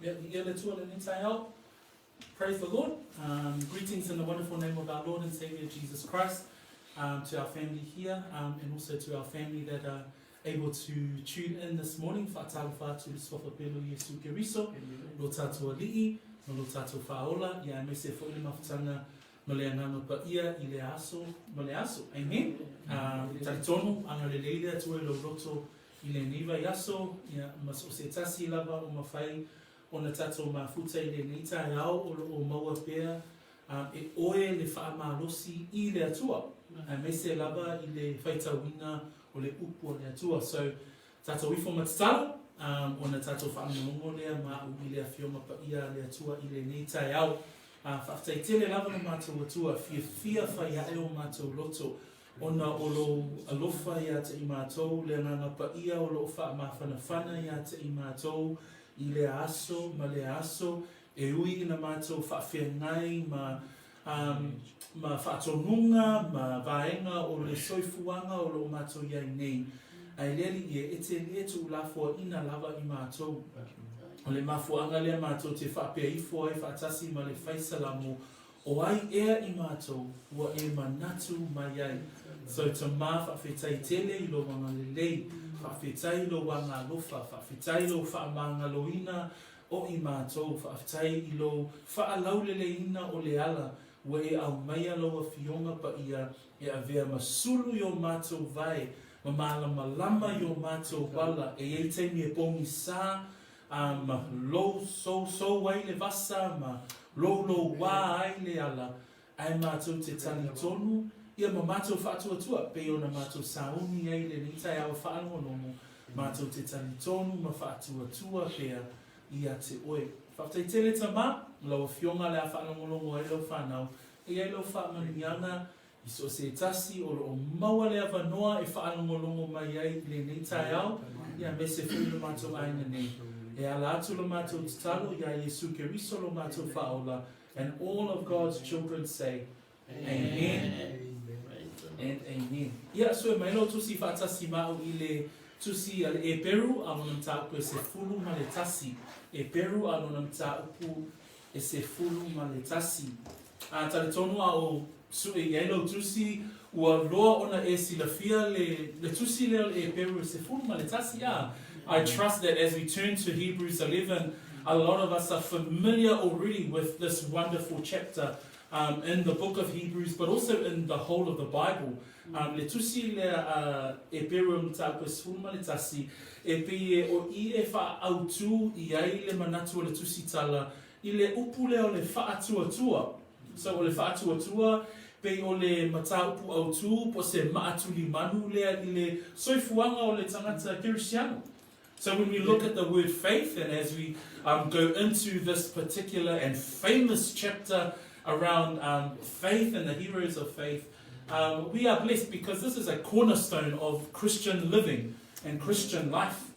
Praise the Lord. Greetings in the wonderful name of our Lord and Savior Jesus Christ, to our family here, and also to our family that are able to tune in this morning. Faatuatua Peru Yesu Keriso, lo tatua li'i, lo tatua faola, ia me se fo'ile mafutanga no le anganga pa ia I le aso, no le aso. Amen. Taritonu, anga le leile atue lo roto I le niva yaso, ia mas o se tasi lava o mawhai, o na tato mafuta I le neita iao o maua pea, e oe le wha maalosi I le atua. Me se lava I le whaitawina o le upu o le atua. So, tato wifo matatalo, o na tato wha amongo lea ma ui le awhioma pa ia le atua I le neita iao. Whaftai tele lava no mātou atua, fia whai ae o mātou loto. Ona o lo alofa ia te I mātou, le nganga pa ia o lo wha mawhanawhana ia te I mātou, I le aso, ma le aso, e ui ina mātou whawhiangai, ma whaatonunga, ma vaenga o le soifuanga o lo mātou iai nei. Ai leri e te le tu lafua ina lava I mātou. O le mafuanga lea mātou te whapea ifo ai whaatasi ma le whaisalamo o ai ea I mātou ua e manatu mai ai. So to mā whawhetai tele I lo wanga lelei, whawhetai lo wanga lofa, whawhetai lo whaamanga loina o I mātou, whawhetai I lo whaalauleleina o le ala ua e au mai aloa fionga pa ia e a vea masulu I o mātou vai, ma malama I o mātou wala, e teimi e pongi sā, ma so wai le vasa, ma lo wā ai le ala, ai mātou te tali tonu, ia ma mātou faatuatua, pe ona mātou sauni ai le nitai au whaangonomo, mātou te tali tonu, ma faatuatua pea ia te oe. Whaftai tele tama, lau fionga le a whaangonomo ai lau whanau, e ai lau whaamanianga, I so se tasi o lo maua le awanoa e whaangonomo mai ai le nitai au, ia me se whina mātou aina nei. E ala atu lo mātou tatalo, ia Yesu Keriso lo mātou whaola, and all of God's children say, Amen. And Amen. Ia so e mailo tusi whaatasi mao I le tusi al Eperu, anonam tāupu e se fulu ma le tasi. Eperu anonam tāupu e se fulu ma le tasi. Tale tonu a o su e yelo tusi, ua loa ona e silafia le tusi le Eperu e se fulu ma le tasi. I trust that as we turn to Hebrews 11, a lot of us are familiar already with this wonderful chapter in the book of Hebrews, but also in the whole of the Bible. Le tusi le Eperu mtako sfuma le tasi, e pie o I e wha autu I ai le manatu le tusi tala, I le upule o le faatuatua. So o le faatuatua, pe o le mata upu autu, po se maatu li manu lea I le soifuanga o le tangata Kirisiano. So when we look at the word faith, and as we go into this particular and famous chapter around faith and the heroes of faith, we are blessed because this is a cornerstone of Christian living and Christian life.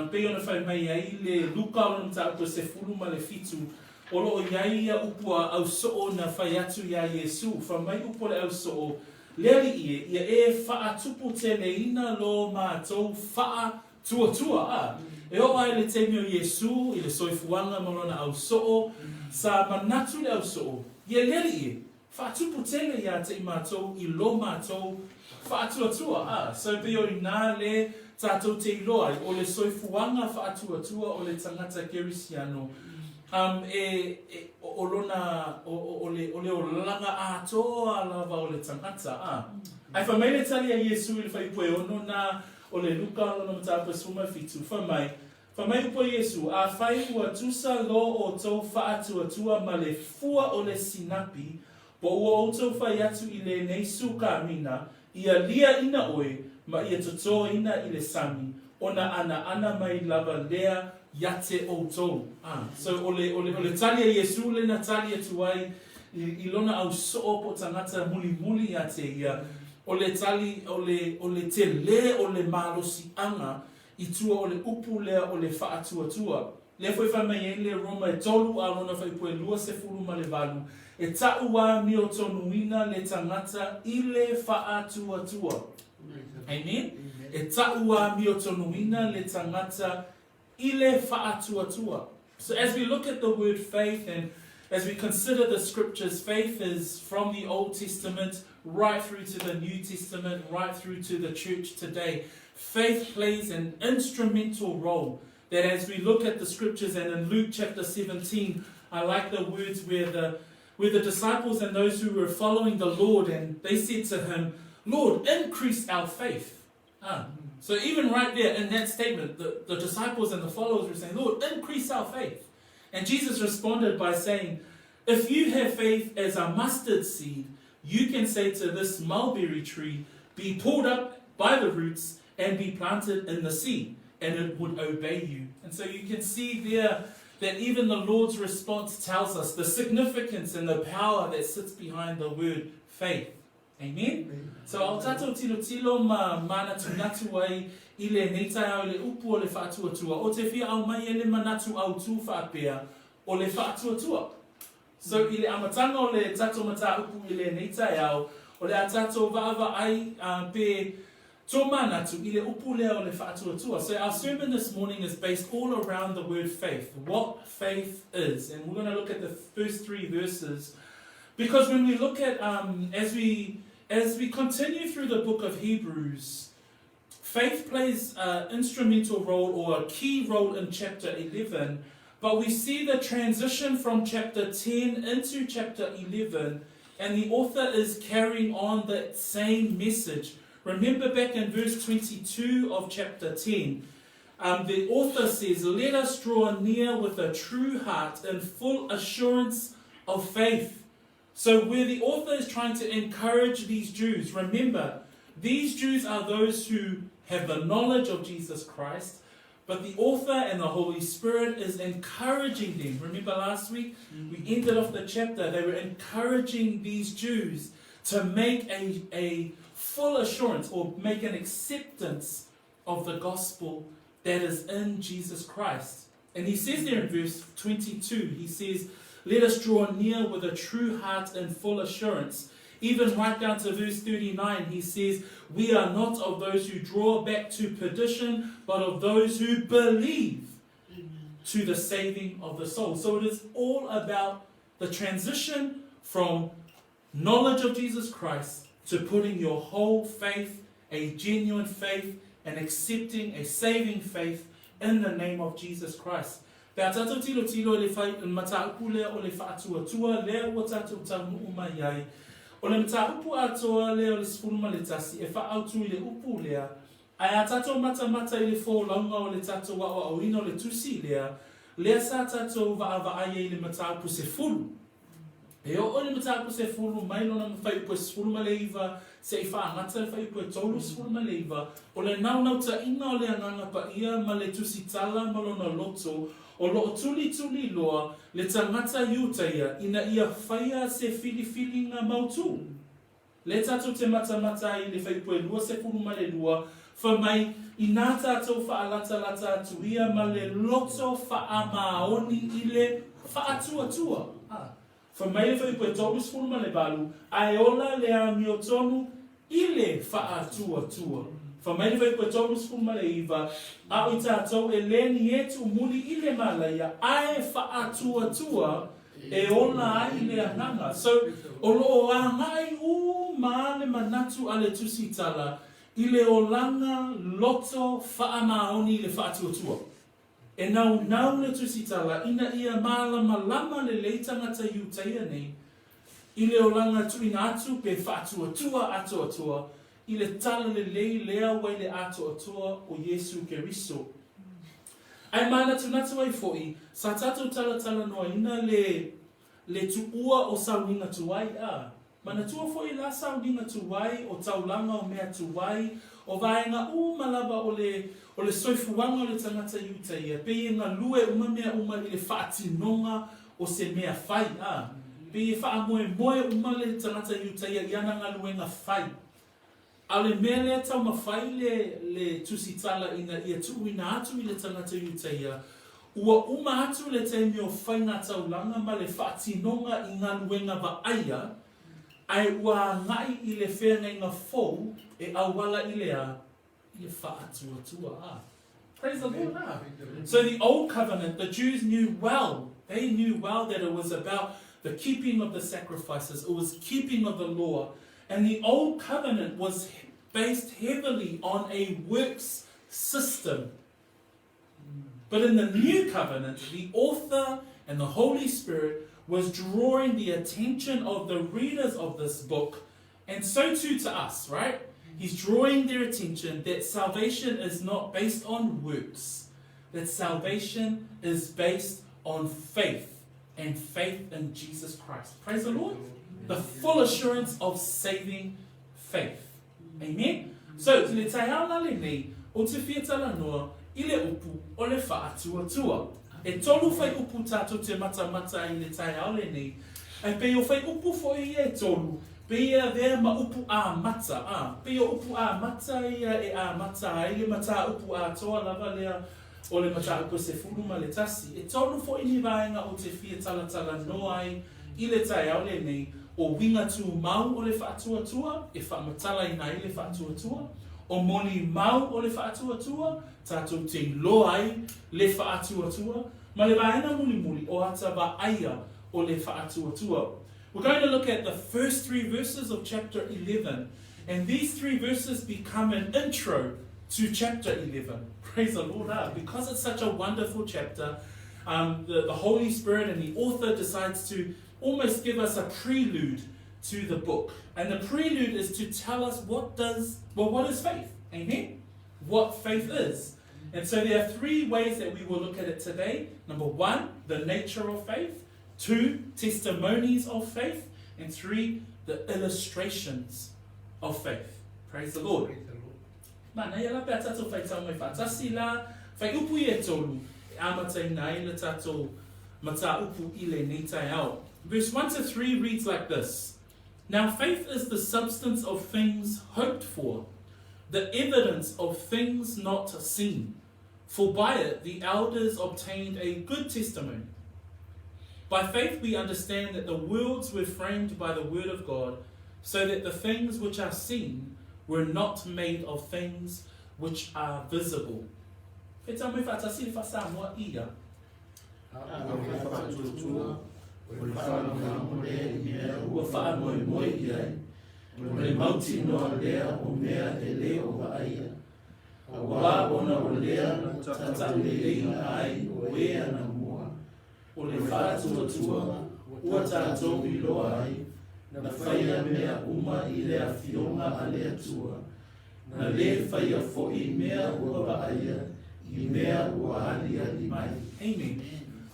Pe ona whai mai ai le luka o nta se fulu ma le fitu, o lo iai ia upua au soo na whai atu ia Yesu, wha mai upo le au soo, leari ia e wha atupu tele ina lo mātou wha tuatua. E o ai le teimi o Yesu, I le soifuanga malona au soo, sa manatu le au soo, ia leari whaatupu tele ia te I mātou, I lo mātou whaatuatua. So pe o I nā le tātou te iloa, o le soifuanga whaatuatua o le tangata Kirisiano, o lona, o le langa atoa lava o le tangata. Ai whamaile tali a Yesu I le whaipue ono na o le luka lona matapa suma fitu. Whamai upo Yesu, a whai ua tusa lo o tau whaatuatua ma le fua o le sinapi, po ua o tau whai atu I le neisu ka mina, ia lia ina oe, ma ia toto ina I le sami, ona ana mai lava lea yate o tau. So o le tali a Yesu le na tali atu ai, I lona au soo po tangata muli yate ia, o le tali, o le te le o le malosi anga, I tua o le upu lea o le whaatuatua. Le foi whamai le Roma e tolu alona whai poe lua se furu ma le valu, e taua mi o tonuina le tangata I le whaatuatua. Amen? E taua mi o tonuina le tangata I le whaatuatua. So as we look at the word faith and as we consider the scriptures, faith is from the Old Testament right through to the New Testament, right through to the church today. Faith plays an instrumental role. That as we look at the scriptures, and in Luke chapter 17, I like the words where the disciples and those who were following the Lord, and they said to him, Lord, increase our faith. So even right there in that statement, the disciples and the followers were saying, Lord, increase our faith. And Jesus responded by saying, if you have faith as a mustard seed, you can say to this mulberry tree, be pulled up by the roots and be planted in the sea, and it would obey you. And so you can see there that even the Lord's response tells us the significance and the power that sits behind the word faith. Amen? So au tatou tilo mana tunatu ai ile neita au le upu o le faatuatua. O te fia au mai ele manatu au tu whaapea o le faatuatua. So ile amatanga o le tatou mata upu ile neita au o le atatou vaava ai pe tōmanatu ile upu lea o le faatuatua. So our sermon this morning is based all around the word faith. What faith is. And we're going to look at the first 3 verses. Because when we look at, as we continue through the book of Hebrews, faith plays an instrumental role or a key role in chapter 11, but we see the transition from chapter 10 into chapter 11, and the author is carrying on that same message. Remember back in verse 22 of chapter 10, the author says, let us draw near with a true heart in full assurance of faith. So where the author is trying to encourage these Jews, remember, these Jews are those who have the knowledge of Jesus Christ, but the author and the Holy Spirit is encouraging them. Remember last week, we ended off the chapter, they were encouraging these Jews to make a full assurance or make an acceptance of the gospel that is in Jesus Christ. And he says there in verse 22, he says, let us draw near with a true heart and full assurance. Even right down to verse 39, he says, we are not of those who draw back to perdition, but of those who believe to the saving of the soul. So it is all about the transition from knowledge of Jesus Christ to putting your whole faith, a genuine faith, and accepting a saving faith in the name of Jesus Christ. Pea tatou tilo le fai mataupu lea o le faatuatua lea ua tatou taunuu mai ai. O le mataupu atoa lea o le sefuluma le tasi e whaautu I le upu lea. Ai a tatou mata I le fōlaunga o le tatou wa o ino le tusi lea sa tatou vaava ai I le mataupu sefulu. E o le mataupu sefulu mai lona mawhai ua sefuluma le iwa se I whaangata le whai ua tolu sefuluma le iwa. O le naunau ta inga o le anganga pa ia ma le tusi tala ma lona loto. O lo tuli loa le tangata iutaia ina ia whaia se fili ngā mautu. Le tatou te mata I le whaipue lua se puruma le lua, whamai I nā tātou whaalata atu ia ma le loto whaamaoni I le whaatuatua. Whamai le whaipue tolu se puruma le balu, ai ola le amio tonu I le whaatuatua. Whamai le whaipue tolu se puruma le iwa, a o tātou e leni etu muli I le malaya, ai whaatuatua e ona ai le ananga. So, o loo a ngai ma le manatu a le tusitala, I le olanga loto whaamaoni le whaatuatua. E nau le tusitala, ina ia malama le leitangata iutaia nei, I le olanga tuina atu pe whaatuatua atoatua, I le tala le lei lea wai le atoatua o Yesu Keriso. Ai mana tunatu ai foi, sa tatou tala noa ina le tuua o sauninga tuai a. Mana tua foi la sauninga tuai o taulanga o mea tuai, o vaenga malaba o le soifuanga o le tangata iutaia, pe ngā lue mea I le whaatinonga o se mea whai a. Pe whaamoe le tangata iutaia iana ngā luenga whai. Ale mea lea tau mawhai le tusitala ina ia tuuina atu I le tangata iutaia. Ua atu le te meo whainga taulanga ma le whaatinonga I ngā luenga vaaia, ai ua ngai I le whenga ngā fōu e awala I le whaatuatua a. Praise the Lord. So the old covenant, the Jews knew well. They knew well that it was about the keeping of the sacrifices. It was keeping of the law. And the old covenant was based heavily on a works system. But in the new covenant, the author and the Holy Spirit was drawing the attention of the readers of this book, and so too to us, right? He's drawing their attention that salvation is not based on works, that salvation is based on faith, and faith in Jesus Christ. Praise the Lord. The full assurance of saving faith. Amen? So, le taiana le nei, o te whietala noa, ile upu o le faatuatua. E tolu whai upu tātou te mata i le taiao le nei. E pe o whai upu fo i e tolu. Pe ia vea ma upu a mata. Pe o upu a mata ia e a mata. I le mata upu a toa lava lea. O le mata upu se fuluma le tasi. E tolu fo i ni vaenga o te whia tala noa ai. I le taiao le nei. O winga tu mau o le faatuatua. E whaamatala i nai le faatuatua. O moni mau o le faatuatua. Tātou te loai le faatuatua. Ma le vaena muli o ata va aia o le faatuatua. We're going to look at the first 3 verses of chapter 11. And these 3 verses become an intro to chapter 11. Praise the Lord. Because it's such a wonderful chapter, the Holy Spirit and the author decides to almost give us a prelude to the book. And the prelude is to tell us what is faith. Amen? What faith is. And so there are 3 ways that we will look at it today. Number 1, the nature of faith. 2, testimonies of faith. And 3, the illustrations of faith. Praise the Lord. Mana ia la pe tatou fai tau mai fatasi la fai upu I e tolu e amata ina I le tatou mata upu I le nei tai au. Verse 1 to 3 reads like this. Now faith is the substance of things hoped for, the evidence of things not seen. For by it the elders obtained a good testimony. By faith we understand that the worlds were framed by the word of God, so that the things which are seen were not made of things which are visible. Wa ona o lea tatalei ai o ea na mua. O le faatuatua ua tātou I loa ai. Na whaia mea uma I lea fionga a lea tua. Na le whaia fo'i mea ua waaia I mea ua alia I mai. Amen.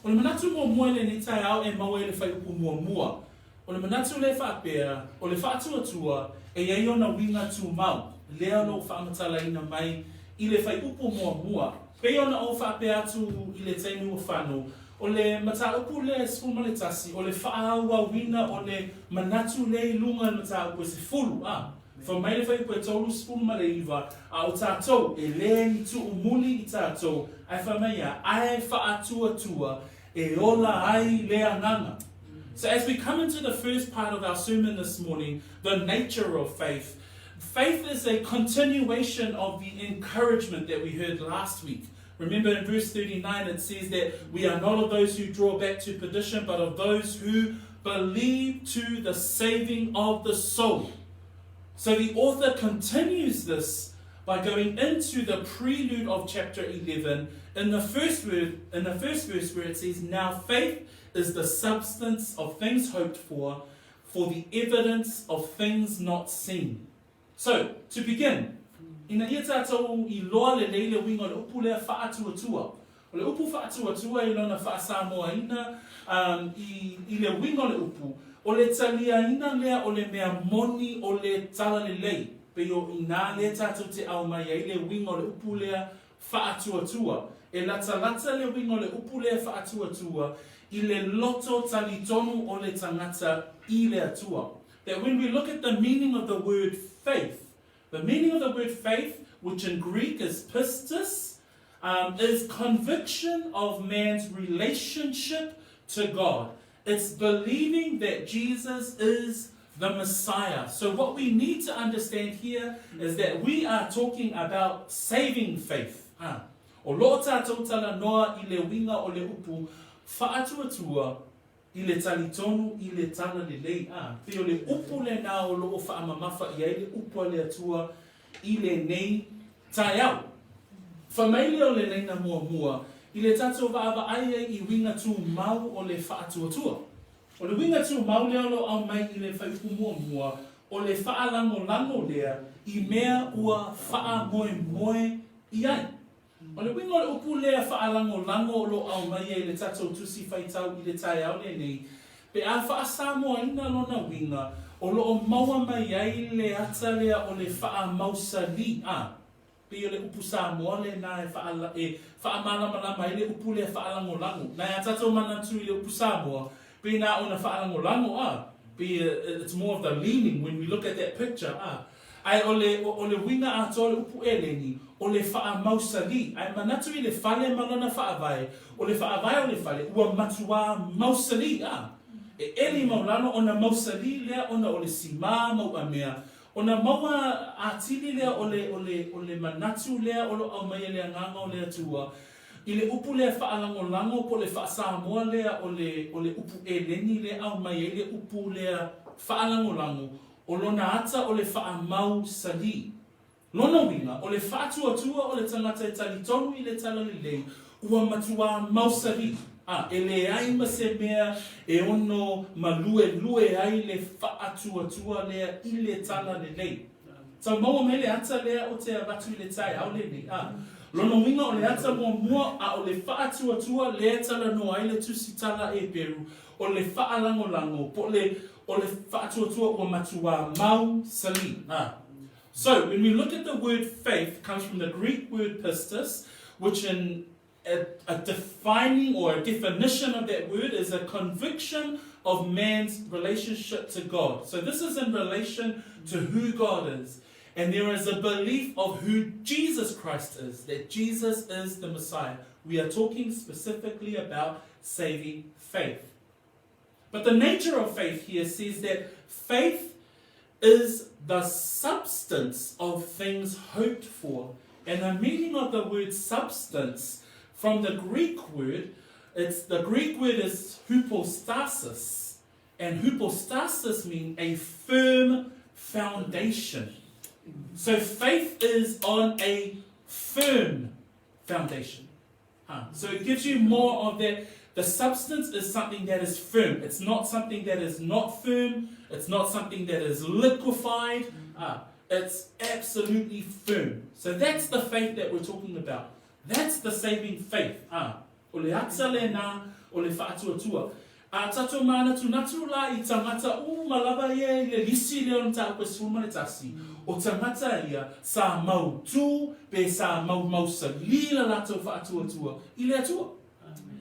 O le manatu mua le ni tai au e maua le whai upu mua. O le manatu le whaapea, o le faatuatua e iei ona winga tu mau. Lea lo whaamatala ina mai I le whai upu mua. Pei ona o whaapea atu I le teinu o whanu. O le mata upu le sfuma le tasi. O le whaaua wina o le manatu le lunga le mata upu se fulu. Fa mai le whai upu e tolu sfuma le iwa. A o tātou e le ni tu umuli I tātou. Ai wha mai a ai whaatua e ola ai le anganga. So as we come into the first part of our sermon this morning, the nature of faith. Faith is a continuation of the encouragement that we heard last week. Remember in verse 39 it says that we are not of those who draw back to perdition, but of those who believe to the saving of the soul. So the author continues this by going into the prelude of chapter 11 in the first verse where it says, now faith is the substance of things hoped for the evidence of things not seen. So, to begin, ina ia tātou I loa le leile winga le upu lea faatuatua. O le upu faatuatua I lona faasamoa ina I le winga le upu. O le talia ina lea o le mea moni o le tala le lei. Pe o ina lea tātou te au mai I le winga le upu lea faatuatua. E lata le winga le upu lea faatuatua I le loto talitonu o le tangata I le atua. That when we look at the meaning of the word faith, the meaning of the word faith, which in Greek is pistis, is conviction of man's relationship to God. It's believing that Jesus is the Messiah. So what we need to understand here is that we are talking about saving faith. O lo tātou tala noa I le winga o le upu faatuatua I le talitonu I le tala le lei Te o le upu le nā o lo o whaamamafa I le upu le atua I le nei tai au. Whamaile o le leina mua I le tātou wāwa aia I winga tū mau o le whaatuatua. O le winga tū mau lea lo au mai I le whaiku mua o le whaalango lea I mea ua wha moe I ai. O le winga o le upu lea whaalango lo au mai I le tātou tusi whaitau I le tai au le nei. Pe a wha Samoa ina lona winga o lo o maua mai ai le ata lea o le wha mausali Pe o le upu Samoa le na wha malama I le upu lea whaalango. Na ia tātou manatu I le upu Samoa. Pe na ona whaalango it's more of the leaning when we look at that picture. Ai o le winga ato o le upu eleni, o le wha mausali. Ai manatu I le whale malona whaavai, o le whaavai o le whale, ua matua mausali. E eli maulano ona mausali lea ona o le sima mau amea. Ona maua atili lea o le manatu lea o lo au mai lea nganga o lea tua. I le upu lea whaalango po le wha Samoa lea o le upu eleni lea au mai le upu lea whaalango o lona ata o le wha mau sali. Lona winga o le faatuatua o le tangata talitonu I le tala le lei ua matua mau sali. E le ai ma se mea e ono lue ai le faatuatua lea I le tala le lei. Tau maua me le ata lea o te avatu I le tai au le lei. Lona winga o le ata mua a o le faatuatua le tala no ai le tusi tala Eperu o le whaalango po o le faatuatua o matua mau sali. So when we look at the word faith, it comes from the Greek word pistis, which in a defining or a definition of that word is a conviction of man's relationship to God. So this is in relation to who God is. And there is a belief of who Jesus Christ is, that Jesus is the Messiah. We are talking specifically about saving faith. But the nature of faith here says that faith is the substance of things hoped for. And the meaning of the word substance from the Greek word, the Greek word is hypostasis. And hypostasis means a firm foundation. So faith is on a firm foundation. So it gives you more of that. The substance is something that is firm. It's not something that is not firm. It's not something that is liquefied. It's absolutely firm. So that's the faith that we're talking about. That's the saving faith. O le atsa le na, o le faatuatua. Tato mana tu natula I tangata malava ye le lisi le on ta kwesuma le tasi. O tangata ia sa mau tu pe sa mau sa lila lato faatuatua. I le atua.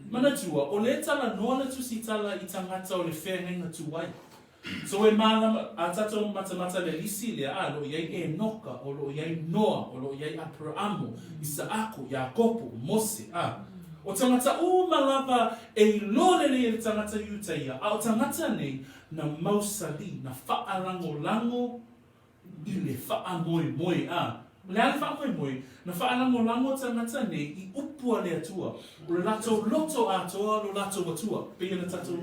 Mana tua o le tala no le tu si tala I tangata o le whenga tuai. So e mana tato mata le lisi le lo ye e noka o lo ye noa o lo ye Abrahamu, Isaaku, Yakopo, Mose O tangata malava e lole le tangata yutaia. O tangata nei na mausali, na whaalango I le whaamoe. Le ale whaamoe, na whaalango tangata nei I upua le atua. O le lato loto atoa, lo lato atua. Pia na tato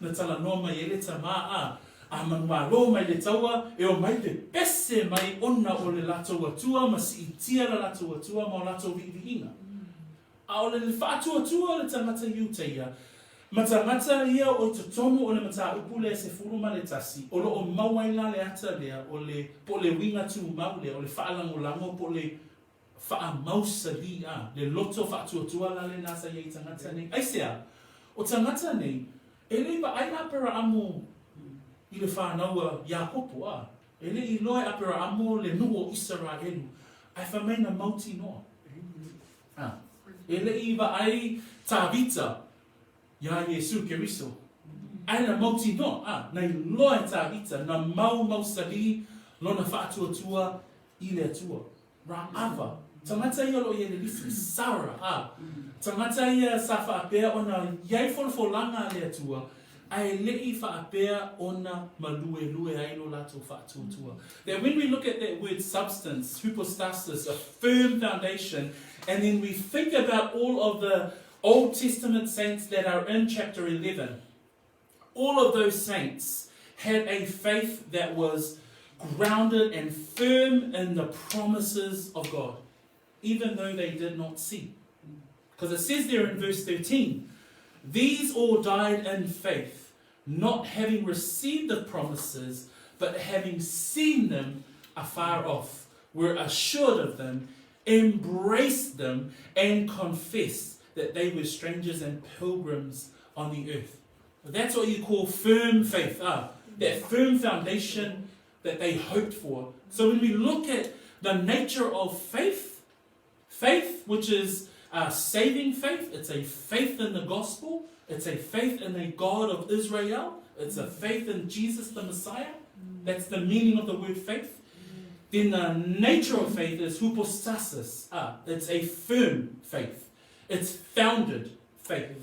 na tala noma I le tama a manua lo mai le taua, e o mai le pese mai ona o le lato atua, ma si itia la lato atua, ma o lato viviinga. O le faatuatua le tangata yutaia. Ma tangata ia o te tomu o le mata upu le se furuma le tasi. O lo o mawaila le ata lea po le winga tu mau lea. O le whaalango po le whaamausali le loto faatuatua la le nasa iei tangata nei. Aisea, o tangata nei, e le iwa ai apera amu I le whanaua Yakopo E le I loe apera amu le nuo Israelu. Ai whamaina mauti noa. E le iwa ai tāvita ia Yesu Keriso. Ai na mauti no, nei loe tāvita, na mausali, lona whaatuatua I le atua. Ra'ava. Tangata ia lo ia le lisi Sara. Tangata ia sa whaapea ona iai folfolanga le atua. ai le'i whaapea ona malue ai lo lato faatuatua. That when we look at that word substance, hypostasis, a firm foundation, and then we think about all of the Old Testament saints that are in chapter 11, all of those saints had a faith that was grounded and firm in the promises of God, even though they did not see. Because it says there in verse 13, these all died in faith, not having received the promises, but having seen them afar off, were assured of them, embraced them, and confessed that they were strangers and pilgrims on the earth. That's what you call firm faith. That firm foundation that they hoped for. So when we look at the nature of faith, which is saving faith, it's a faith in the gospel, it's a faith in a God of Israel, it's a faith in Jesus the Messiah. That's the meaning of the word faith. Then the nature of faith is hypostasis. It's a firm faith. It's founded faith.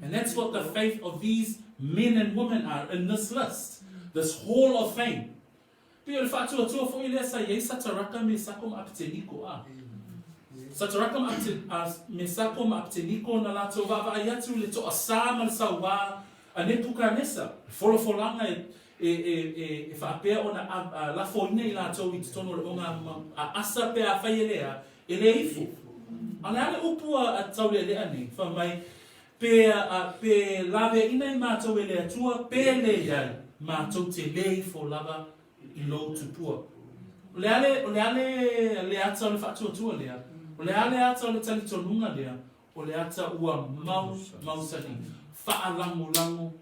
And that's what the faith of these men and women are in this list, this hall of fame. Sataraka me sakom apteniko. Sataraka me sakom apteniko na lato vava ayatu leto asama sawa anepuka nesa. Fololanga e whaapea ona la foine I lato I tono le onga asa pe a whaielea e le ifu. Ana upua a taule le ane, whamai pe lave ina I mātou e le atua, pe le iai mātou te lei fo lava I lo tupua. O le ale le ata o le whaatuatua lea, o le ale ata o le talitonunga lea, o le ata ua mausani, whaalango,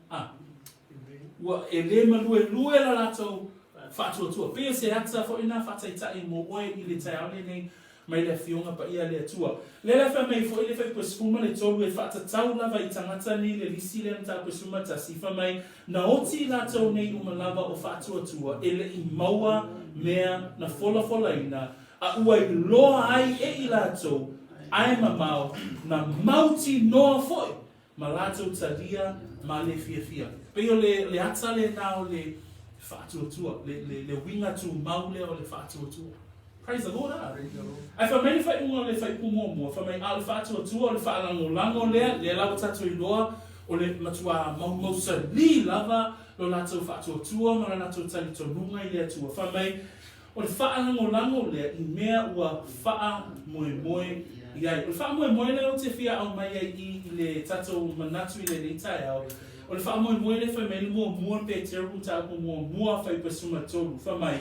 ua e le malue la latou whaatuatua. Pe se ata fo ina whaataitai mo oe I le taiaone nei, mai le fionga pa ia le atua. Le whamei fo I le whaipasfuma le tolu e whaatatau lava I tangata ni le risi le mta pasfuma ta si whamei na oti latou nei umalava o whaatuatua e le I maua mea na fola ina a ua I loa ai I latou ai mamau na mauti noa foi ma latou talia ma le fia. Peo le ata le nao le whaatuatua, le winga tu maule o le whaatuatua. Praise the Lord. I whamei whai unga le whai kumoa, whamei a le whaatuatua, le whaalango le lawa tatu I loa, o le matua mausa li lava, lo latou whaatuatua, ma la latou talitonunga I le atua. Whamei, o le whaalango le I mea ua wha moe iai. O le wha moe le o te whia au mai I le tatou manatu I le reitai au. O le wha moe le whamei le mua pe te aru tāku mua whai pasuma tolu. Whamei,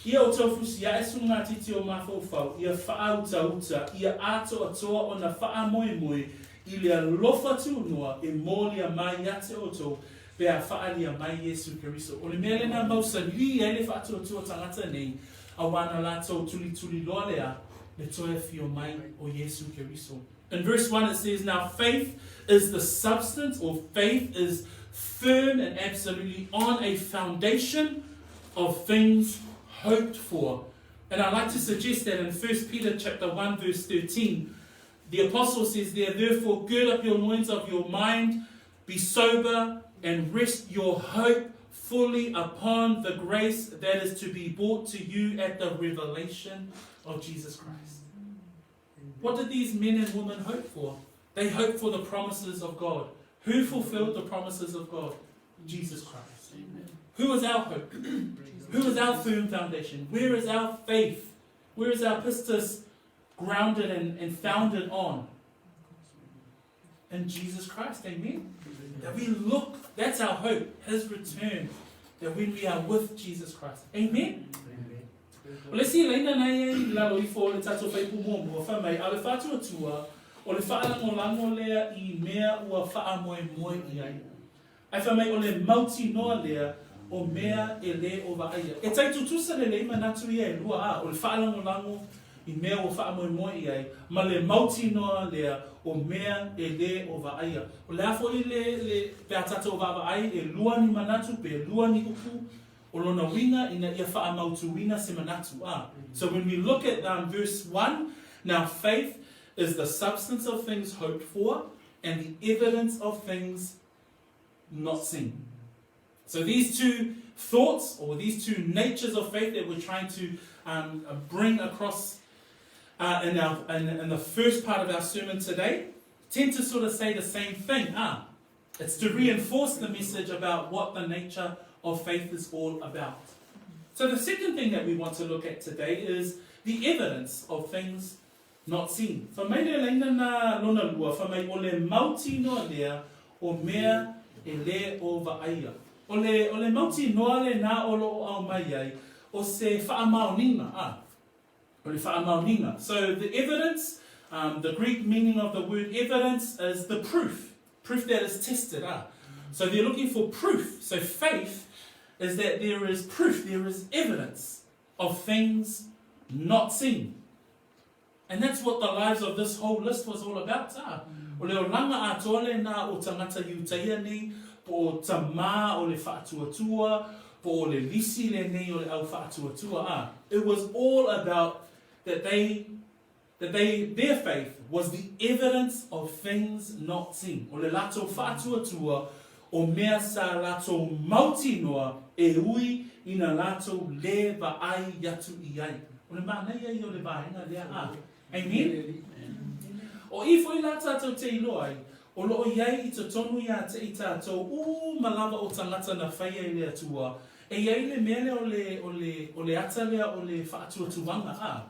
ia o taufusi ia e sunga titi o mawhauwhau, ia whaauta, ia ato atoa o na wha moe I le alofa tūnua e mōlia mai ate o tō pe a whaalia mai Yesu Keriso. O le mea lena mausa li e le whaatuatua tangata nei a wana latou tuli loa lea le toe fio mai o Yesu Keriso. In verse 1 it says, now faith is the substance, or faith is firm and absolutely on a foundation of things hoped for. And I'd like to suggest that in 1 Peter chapter 1 verse 13, the apostle says there, therefore gird up your loins of your mind, be sober, and rest your hope fully upon the grace that is to be brought to you at the revelation of Jesus Christ. What did these men and women hope for? They hoped for the promises of God. Who fulfilled the promises of God? Jesus Christ. Amen. Who is our hope? Who is our firm foundation? Where is our faith? Where is our pistis grounded and founded on? In Jesus Christ, amen? That we look, that's our hope, His return, that when we are with Jesus Christ. Amen? O le si leina nei lalo I fo le tatou whai pumoa whamei a le whaatuatua o le whaalango lea I mea ua wha moe I ai. Ai whamei o le mauti noa lea o mea e le o vaia. E tai tutusa le leima natu ia e lua o le whaalango I mea o wha moe I ai, ma le mauti noa lea o mea e le o vaia. O le afo I le pea tatou vavaai e lua ni manatu pe lua ni upu o lona winga ina ia wha mautu winga se manatu So when we look at verse 1, now faith is the substance of things hoped for and the evidence of things not seen. So these two thoughts, or these two natures of faith that we're trying to bring across in the first part of our sermon today, tend to sort of say the same thing. It's to reinforce the message about what the nature of faith is all about. So the second thing that we want to look at today is the evidence of things not seen. Whamaire leina na lona lua, whamai o le mauti noa lea o mea e le o vaaia. O le mauti noa le na o lo au mai ai, o se whaamaoninga. O le whaamaoninga. So the evidence, the Greek meaning of the word evidence is the proof. Proof that is tested. So they're looking for proof. So faith is that there is proof, there is evidence of things not seen. And that's what the lives of this whole list was all about. O leo langa atole na o tangata iutaia nei, po ta mā o le faatuatua, po o le lisi le nei o le au faatuatua. It was all about that their faith was the evidence of things not seen. O le lato faatuatua, o mea sa lato mauti noa e ui ina lato le vaai yatu iai. O le mana iai o le vaenga lea Amen? O i foi la tātou te iloai, o loo iai I te tonu ia te I tātou, malava o tangata na whaia I lea tua, e iai le mele o le ata lea o le whaatuatuanga.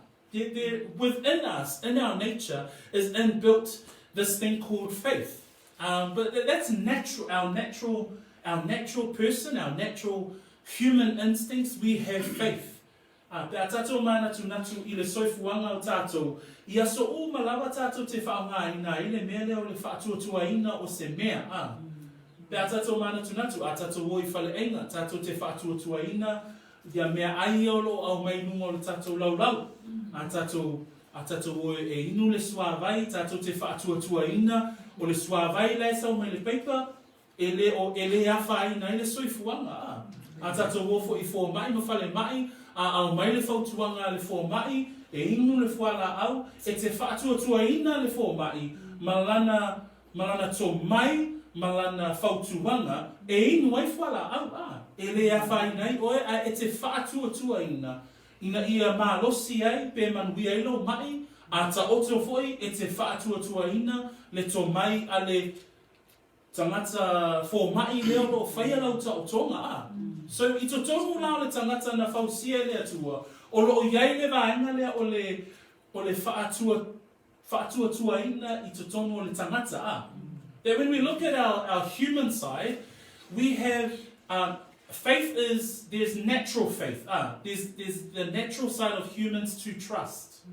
Within us, in our nature, is inbuilt this thing called faith. But that's natural, our natural person, our natural human instincts, we have faith. Pea tātou mana tu natu I le soifuanga o tātou, ia so malawa tātou te whaonga ina, I le mele o le whaatuatua ina o se mea. Pea tātou mana tu natu, a tātou o I whale einga, tātou te whaatuatua ina, ia mea ai o lo au mai nunga o le tātou laulau. A tātou o e inu le suavai, tātou te whaatuatua ina, o le suavai le sau mai le peipa, e le awha ina I le soifuanga. A tātou o fo I fo mai, ma whale mai, a au mai le fautuanga le fo mai, e inu le fuala au, e te whaatuatua ina le fo mai, malana tō mai, malana fautuanga, e inu ai fuala au, e le awhai nei, oe e te whaatuatua ina ia malosi ai, pe manui ai lo mai, a ta oto foi, e te whaatuatua ina, le tō mai a le tangata fo mai leo lo whaia lau ta o tonga, So I to tonu la le tangata na fausia le atua. O lo iai le vaenga le o le whaatuatua ina I to tonu o le tangata. That when we look at our human side, we have faith there's natural faith. There's the natural side of humans to trust.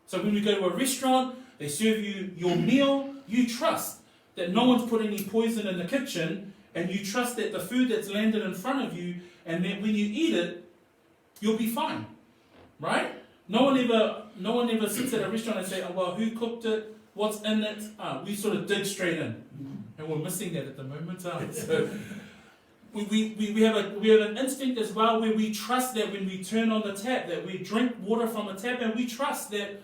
So when we go to a restaurant, they serve you your meal, you trust that no one's put any poison in the kitchen, and you trust that the food that's landed in front of you, and that when you eat it, you'll be fine, right? No one ever sits at a restaurant and say, oh, well, who cooked it? What's in it? We sort of dig straight in, and we're missing that at the moment. So we have an instinct as well where we trust that when we turn on the tap, that we drink water from a tap, and we trust that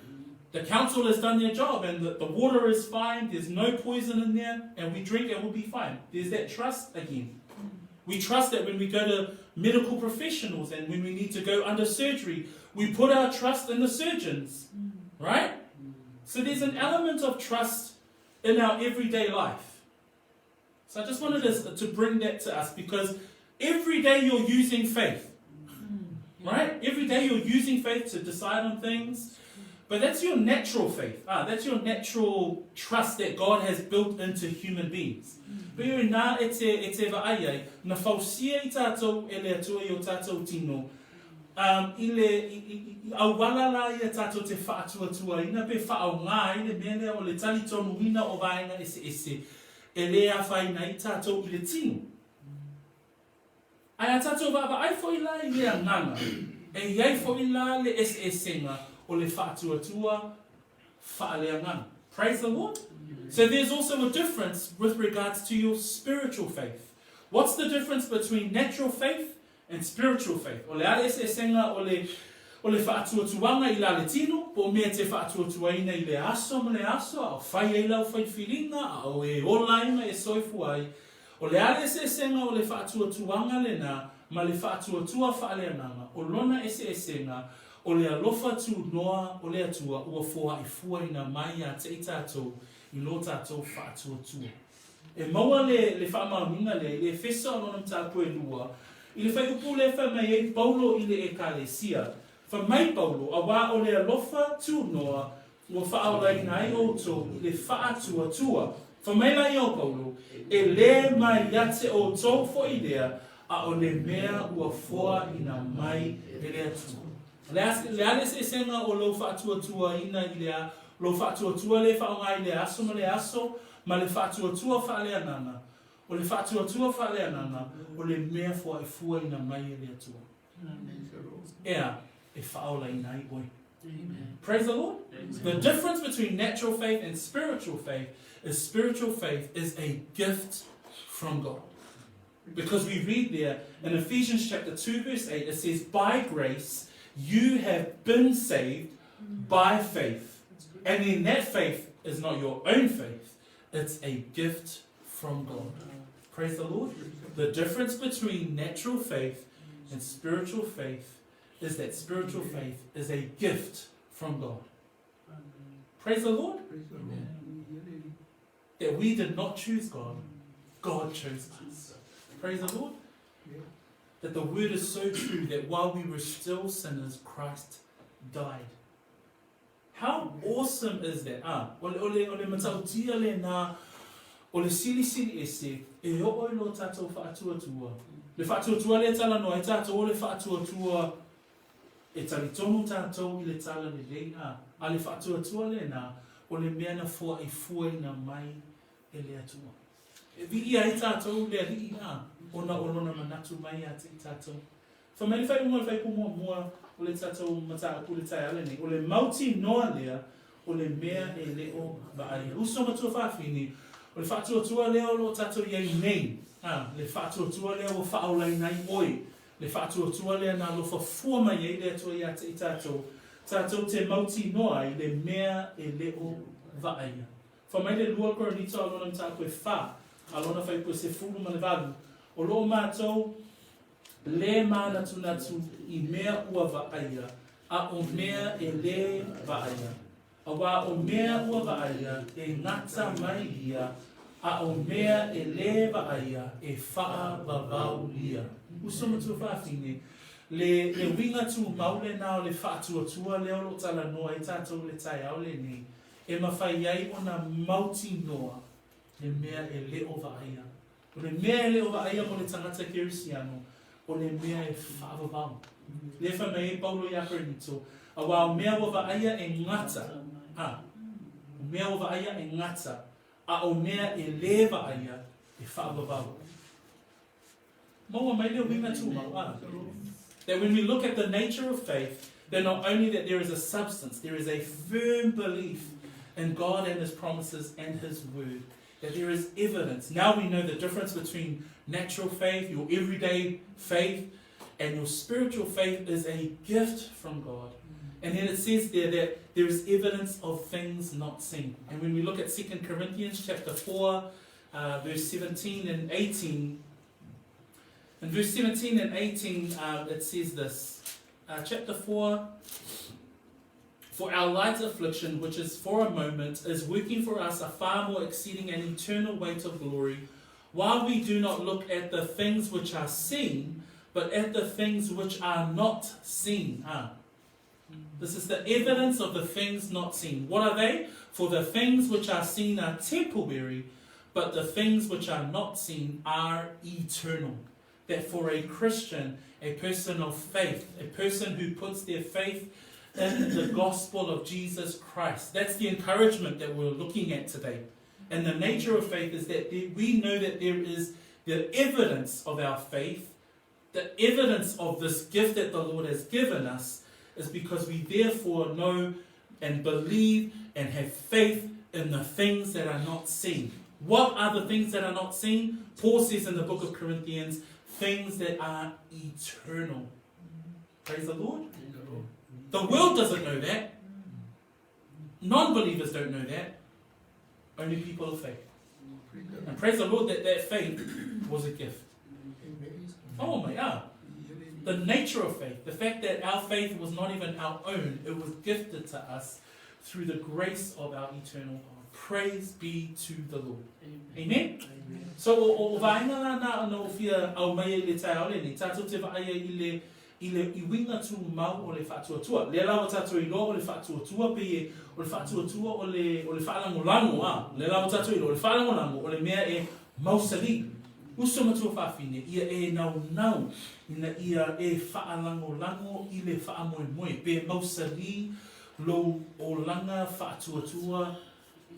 the council has done their job and the water is fine, there's no poison in there, and we drink and we'll be fine. There's that trust again. We trust that when we go to medical professionals and when we need to go under surgery, we put our trust in the surgeons, right? So there's an element of trust in our everyday life. So I just wanted to bring that to us, because every day you're using faith, right? Every day you're using faith to decide on things. But that's your natural faith. That's your natural trust that God has built into human beings. Pero nā e te vaaiai, na fausia I tātou e le atua I o tātou tino. I awala la I a tātou te whaatuatua ina pe whaau ngā I le mele o le tali tonu ina o vaenga ese. E le a whaina I tātou I le tino. Ai a tātou vava ai fo I la I le a nganga. E iai fo I la le senga. O le whaatuatua whaaleanga. Praise the Lord. So there's also a difference with regards to your spiritual faith. What's the difference between natural faith and spiritual faith? O le ale senga o le whaatuatuanga I la le tino, po mea te whaatuatuaina I le aso, a o whai e lau whai whiringa, a o e olaina e soifu ai. O le ale se senga o le faatuatuanga le na, ma le faatuatua faaleananga, o lona ese senga, o le alofa tu noa o le atua, ua foa I fua ina mai a te I tātou, I lo tātou faatuatua. E maua le whaamauninga le fesa o lona tāpua e lua, I le whaikupu le whamai e Paulo I le ekalesia. Whamai Paulo, a wā o le alofa tu noa, ua whaaolai nai o tō I le faatuatua. Whamai lai o Paulo, e le mai ate o tō fo idea, a o le mea ua foa ina mai e le atua. Le ale se senga o lo faatuatua ina I lea, lo faatuatua le whaonga I le aso ma le aso, ma le faatuatua whaaleananga. O le faatuatua whaaleananga, o le mea foa e fua ina mai e le atua. Ea, e whaola ina I oi. Praise the Lord. Amen. The difference between natural faith and spiritual faith is a gift from God. Because we read there in Ephesians chapter 2 verse 8, it says, by grace you have been saved by faith. And then that faith is not your own faith, it's a gift from God. Praise the Lord. The difference between natural faith and spiritual faith is that spiritual faith is a gift from God. Praise the Lord. That we did not choose God, God chose us. Praise the Lord. That the word is so true that while we were still sinners, Christ died. How awesome is that? Ole matautia le na, ole sili ese, e o lo tātou faatuatua. Le faatuatua le tala no, e tātou le faatuatua, e talitono tātou I le tala le lei a le faatuatua le na, ole mea na fua I fua ina mai e le atua. E vi ia I tātou le ali ona olona manatu mai a te tātou. Whamai whai umar whai kumua mua o le tātou mataa ku le tai ale ni. O le mauti noa lea, o le mea e leo vaai. Uso matua whawhini, o le whaatuatua leo lo tātou iei nei. Le whaatuatua leo o whaolai nai oi. Le whaatuatua leo na lo whafua mai e lea tua ia te tātou. Tātou te mauti noa I le mea e leo vaai. Whamai le lua koronita alona mtāpue wha, alona whai pue se furu manevalu. O lo mātou, le mana tunatu I mea ua vaaia, a o mea e le vaaia. A wā o mea ua vaaia e ngata mai ia, a o mea e le vaaia e whaa vavau lia. Usoma tu whawhine, le winga tu maule nao le whaatuatua leo lo tala noa I tātou le tai au le ni, e mawhai ai o na mauti noa, le mea e leo vaaia. O le mea e leo vaaia mo le tangata kerisiano, o le mea e whaavavau. Le whamei Paulo I Aperu, a wā o mea ua vaaia e ngata, o mea ua vaaia e ngata, a o mea e le vaaia e whaavavau. Maua mai leo winga tu mau that when we look at the nature of faith, then not only that there is a substance, there is a firm belief in God and His promises and His word, that there is evidence. Now we know the difference between natural faith, your everyday faith, and your spiritual faith is a gift from God. And then it says there that there is evidence of things not seen. And when we look at 2 Corinthians chapter 4, verse 17 and 18, in verse 17 and 18, it says this, chapter 4, for our light affliction, which is for a moment, is working for us a far more exceeding and eternal weight of glory, while we do not look at the things which are seen, but at the things which are not seen. This is the evidence of the things not seen. What are they? For the things which are seen are temporary, but the things which are not seen are eternal. That for a Christian, a person of faith, a person who puts their faith in the gospel of Jesus Christ, that's the encouragement that we're looking at today. And the nature of faith is that we know that there is the evidence of our faith, the evidence of this gift that the Lord has given us, is because we therefore know and believe and have faith in the things that are not seen. What are the things that are not seen? Paul says in the book of Corinthians, things that are eternal. Praise the Lord. The world doesn't know that. Non-believers don't know that. Only people of faith. And praise the Lord that faith was a gift. Oh my God. The nature of faith, the fact that our faith was not even our own, it was gifted to us through the grace of our eternal God. Praise be to the Lord. Amen? So, o vainga la na no fia au mai le tai ole ni tatou te vaia i winga tu mau o le faatuatua. Le lawa tatou I lo o le faatuatua pe o le faatuatua o le whaalangolango a. Le lawa tatou I lo o le whaalangolango o le mea e mausali. Uso matua whawhine, ia e nau, ina ia e whaalangolango I le whaamoemoe. Pe mausali lo o langa faatuatua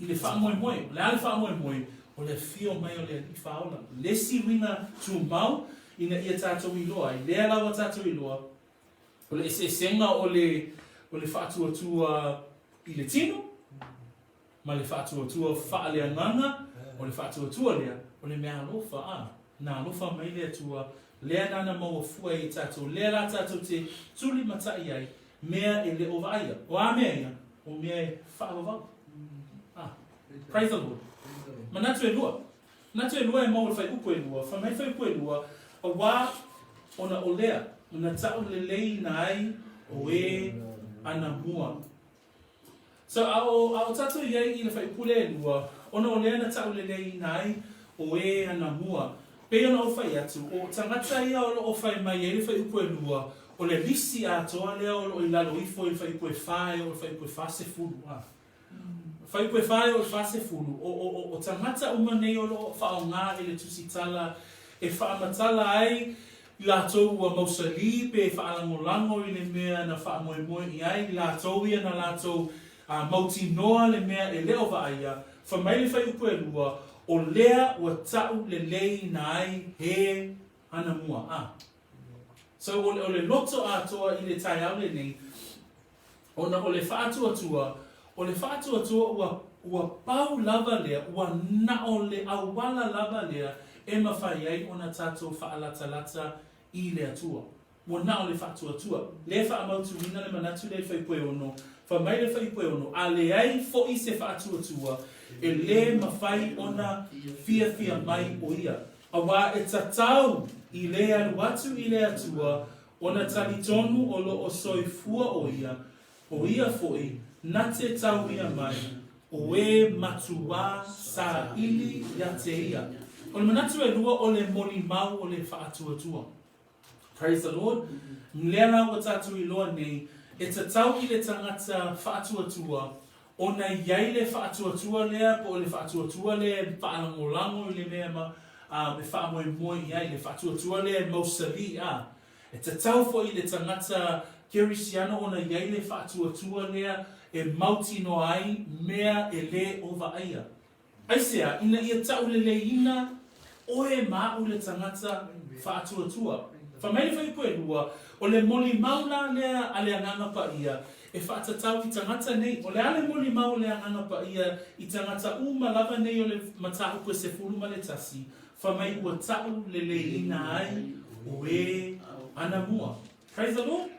I le whaamoemoe. Le ale whaamoemoe, o le fio mai o le I whaola. Le si winga tu mau, ina ia tātou I loa. I lea lawa tātou I loa. O le senga o le whaatuatua I le tino, ma le whaatuatua whaaleanganga, o le whaatuatua lea, o le mea alofa a. Nā alofa mai lea tua, lea nana maua fua I tātou, lea la tātou te tuli matai ai, mea e le ova aia. O a mea ia, o mea e whaavavau. Praise the Lord. Ma natu e lua. Natu e lua e mau le whai upo e lua. Whamai whai upo e lua, a wā ona o lea, ona tau le lei nai o e ana mua. So ao tatu iei I le whai upo le lua, ona o lea na tau le lei nai o e ana mua. Pe ona o whai atu, o tangata ia o whai mai e le whai upo e lua, o le lisi a toa lea o I lalo ifo I le whai upo e whae, o le whai upo e whase fulu. Whai upo e whae o le whase fulu, o tangata umanei o lo whao ngā I le tusitala, e whaamatala ai, I lātou ua mausali, pe whaalangolango I le mea na whaamoemoe I ai, I lātou ia na lātou mauti noa le mea e leo vaia, whamai le whai upo e lua, o lea ua tau le lei nai he ana mua. So o le loto atoa I le tai au le nei, ona o le whaatuatua, o le whaatuatua ua pau lava lea, ua nao le awala lava lea, e mawhai ai ona tātou whaalata-lata I le atua. Ua nao le whaatuatua. Le whaamautu mina le manatu le whaipoe ono, whamai le whaipoe ono, a le ai fo'i se whaatuatua, e le mawhai ona fia mai o ia. A wā e tatau I le aruatu I le atua, ona talitonu o lo o soifua o ia fo'i, na te tau ia mai, o e matua sa ili ia te ia. O le manatu e lua o le moli mau o le whaatuatua. Praise the Lord. Mlea lau o tātou I loa nei, e tatau I le tangata whaatuatua, o na iai le whaatuatua lea, po le whaatuatua lea, whaalangolango I le mea ma, e whaamoemoe iai, le whaatuatua lea mausali a. E tatau fo I le tangata Kerisiano o na iai le whaatuatua lea, e mauti no ai, mea e le ova aia. Aisea, ina ia tau le leina, o e mau le tangata whaatuatua. Whamai le whaipoe lua, o le moli mauna lea a le anganga pa ia, e whaatatau I tangata nei, o le ale moli mau le anganga pa ia, I tangata lava nei o le mataupu se fuluma le tasi, whamai ua tau le leina ai, o e anamua. Praise the Lord.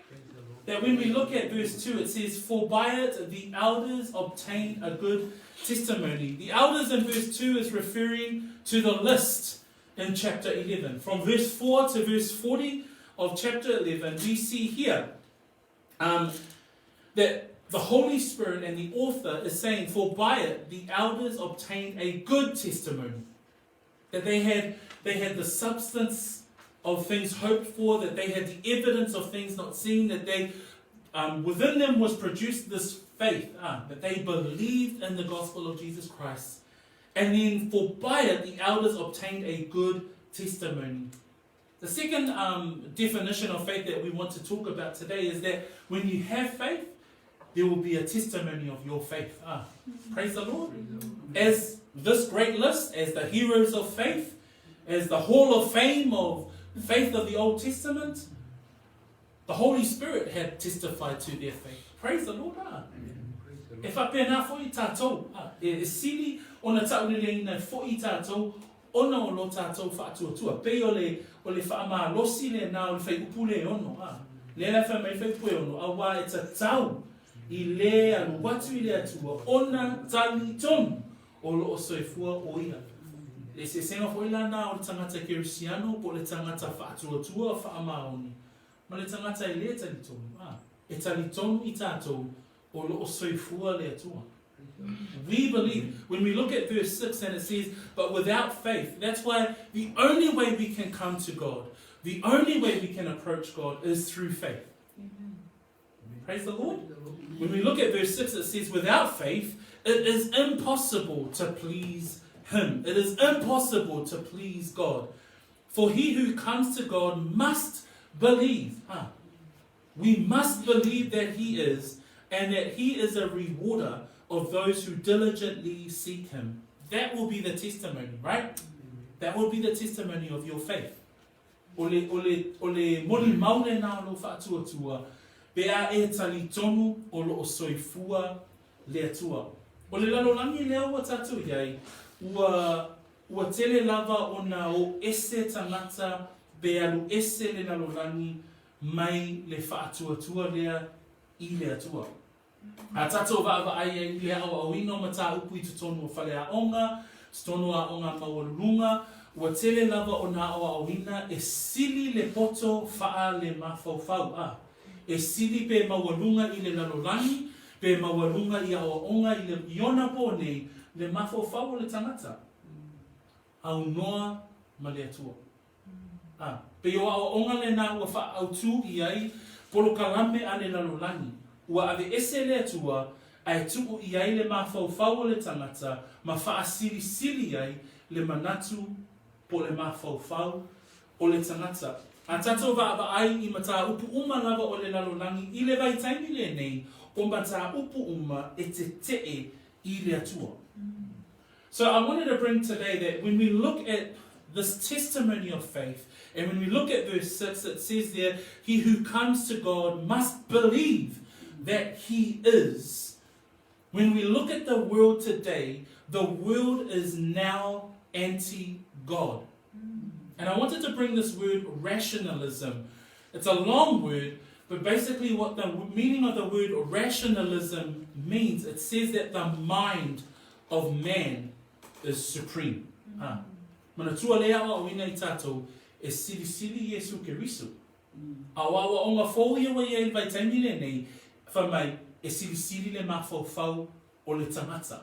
That when we look at verse 2, it says, for by it the elders obtain a good testimony. The elders in verse 2 is referring to the list in chapter 11. From verse 4 to verse 40 of chapter 11, we see here that the Holy Spirit and the author is saying, for by it the elders obtained a good testimony. That they had the substance of things hoped for, that they had the evidence of things not seen, that they within them was produced this faith, that they believed in the gospel of Jesus Christ. And then for by it, the elders obtained a good testimony. The second definition of faith that we want to talk about today is that when you have faith, there will be a testimony of your faith. Praise the Lord. As this great list, as the heroes of faith, as the hall of fame of faith of the Old Testament, the Holy Spirit had testified to their faith. Praise the Lord. E whapena fo I tātou, e sili ona tauleleina fo I tātou, ona o lo tātou whaatuatua. Pei o le whaamalosi le nā o le whai upule ono. Le la whamai whai upule ono, a wā e tatau I le alu watu I le atua, ona tali tonu o lo o soifua o ia. Le se senga fo ilana o le tangata Kirisiano po le tangata faatuatua faamaoni. Ma le tangata I le talitonu. E talitonu I tātou o lo soifua le atua. We believe, when we look at verse 6 and it says, but without faith, that's why the only way we can come to God, the only way we can approach God is through faith. Praise the Lord. When we look at verse 6, it says, without faith, it is impossible to please Him. It is impossible to please God. For he who comes to God must believe. We must believe that He is, and that He is a rewarder of those who diligently seek Him. That will be the testimony, right? That will be the testimony of your faith. Ole moli maune na lo faatuatua, pea e talitonu o lo soifua le atua. Ole lalolangi leo wa tatu iai, ua tele lava ona o ese tangata, pea lu ese le lalolangi mai le faatuatua lea I le atua. A tato va ai le au awino mata upu I tutonu o whale a onga, tutonu a onga mawalunga, ua tele lava o na au awina e sili le poto faa le mawhauwhau e sili pe mawalunga I le lalolangi, pe mawalunga I au onga I le iona po nei, le mawhauwhau le tangata. Au noa ma le atua. Pe o au onga le na ua wha au tu I ai, polo kalame a le lalolangi. Ua ave ese le atua, ai tuku I ai le mawhauwhau le tangata, ma wha sili sili ai le manatu po le mawhauwhau o le tangata. A tato va ai I mata upu uma lava o le lalolangi I le vai taimi le nei, o mata upu uma e te tee I le atua. So I wanted to bring today that when we look at this testimony of faith, and when we look at verse 6, it says there, he who comes to God must believe that He is. When we look at the world today, the world is now anti-God. And I wanted to bring this word rationalism. It's a long word, but basically what the meaning of the word rationalism means, it says that the mind of man is supreme. Manatua lea o wina I tātou e sili sili Yesu Keriso. Awawa o ngā fōia wa ia vai taimi le nei, whamai e sili sili le mawhauwhau o le tangata.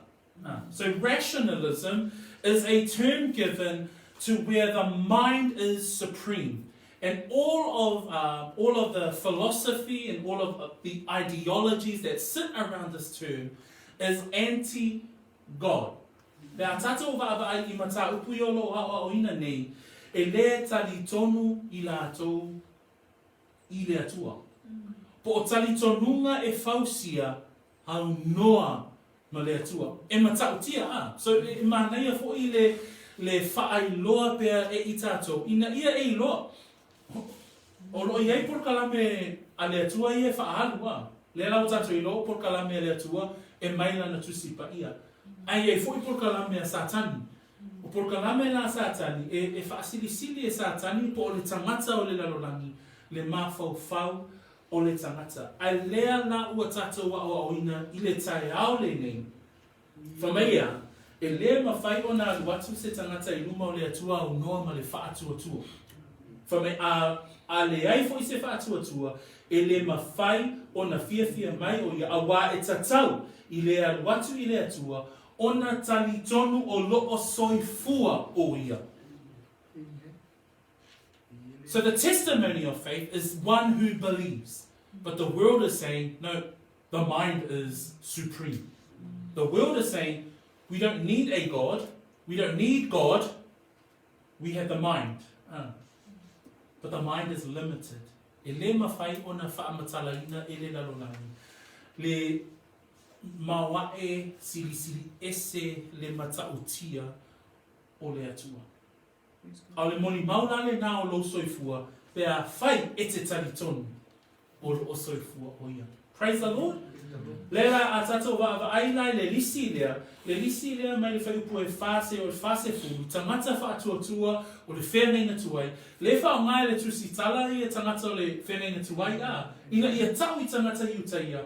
So rationalism is a term given to where the mind is supreme. And all of the philosophy and all of the ideologies that sit around this term is anti-God. Pea tātou wa I mata upu I olo awa o ina nei, e le tali tonu I lātou I le atua. Po o tali tonunga e fausia au noa ma le atua. E mata utia So e manaia fo I le whaai loa pea e I tātou. Ina ia e loa. O lo iai por kalame a le atua I e whaalu Le lau tātou I loa por kalame a le atua e maila na tusi pa ia. Ai e foi por kalame a satani. O por kalame la satani e whaasili sili e satani po o le tangata o le lalolangi, le mawhauwhau o le tangata. Ai lea na ua tātou wa o oina I le tae ao le nei. Whameia, e lea mawhai o nā watu se tangata I luma o le atua o noa ma le faatuatua. Whamei a le ai foi se faatuatua, e le mawhai o na fia mai o ia awa e tatau I le watu I le atua, ona tali tonu o loo soifua o ia. So the testimony of faith is one who believes. But the world is saying, no, the mind is supreme. The world is saying, we don't need a God. We don't need God. We have the mind. But the mind is limited. E le mawhai ona whaamatalaina e le lalolani. Le mawae sili ese le matautia o le atua. A le moni maulale na o lo soifua, pea whai e te talitonu o lo soifua o ia. Praise the Lord. Lera a tato wa aina le lisi lea mai le whaiupu e whase o le whase furu, tangata whaatuatua o le whenenga tuai. Le whao ngai le tusi tala I e tangata o le whenenga tuai ina ia tau I tangata iutaia.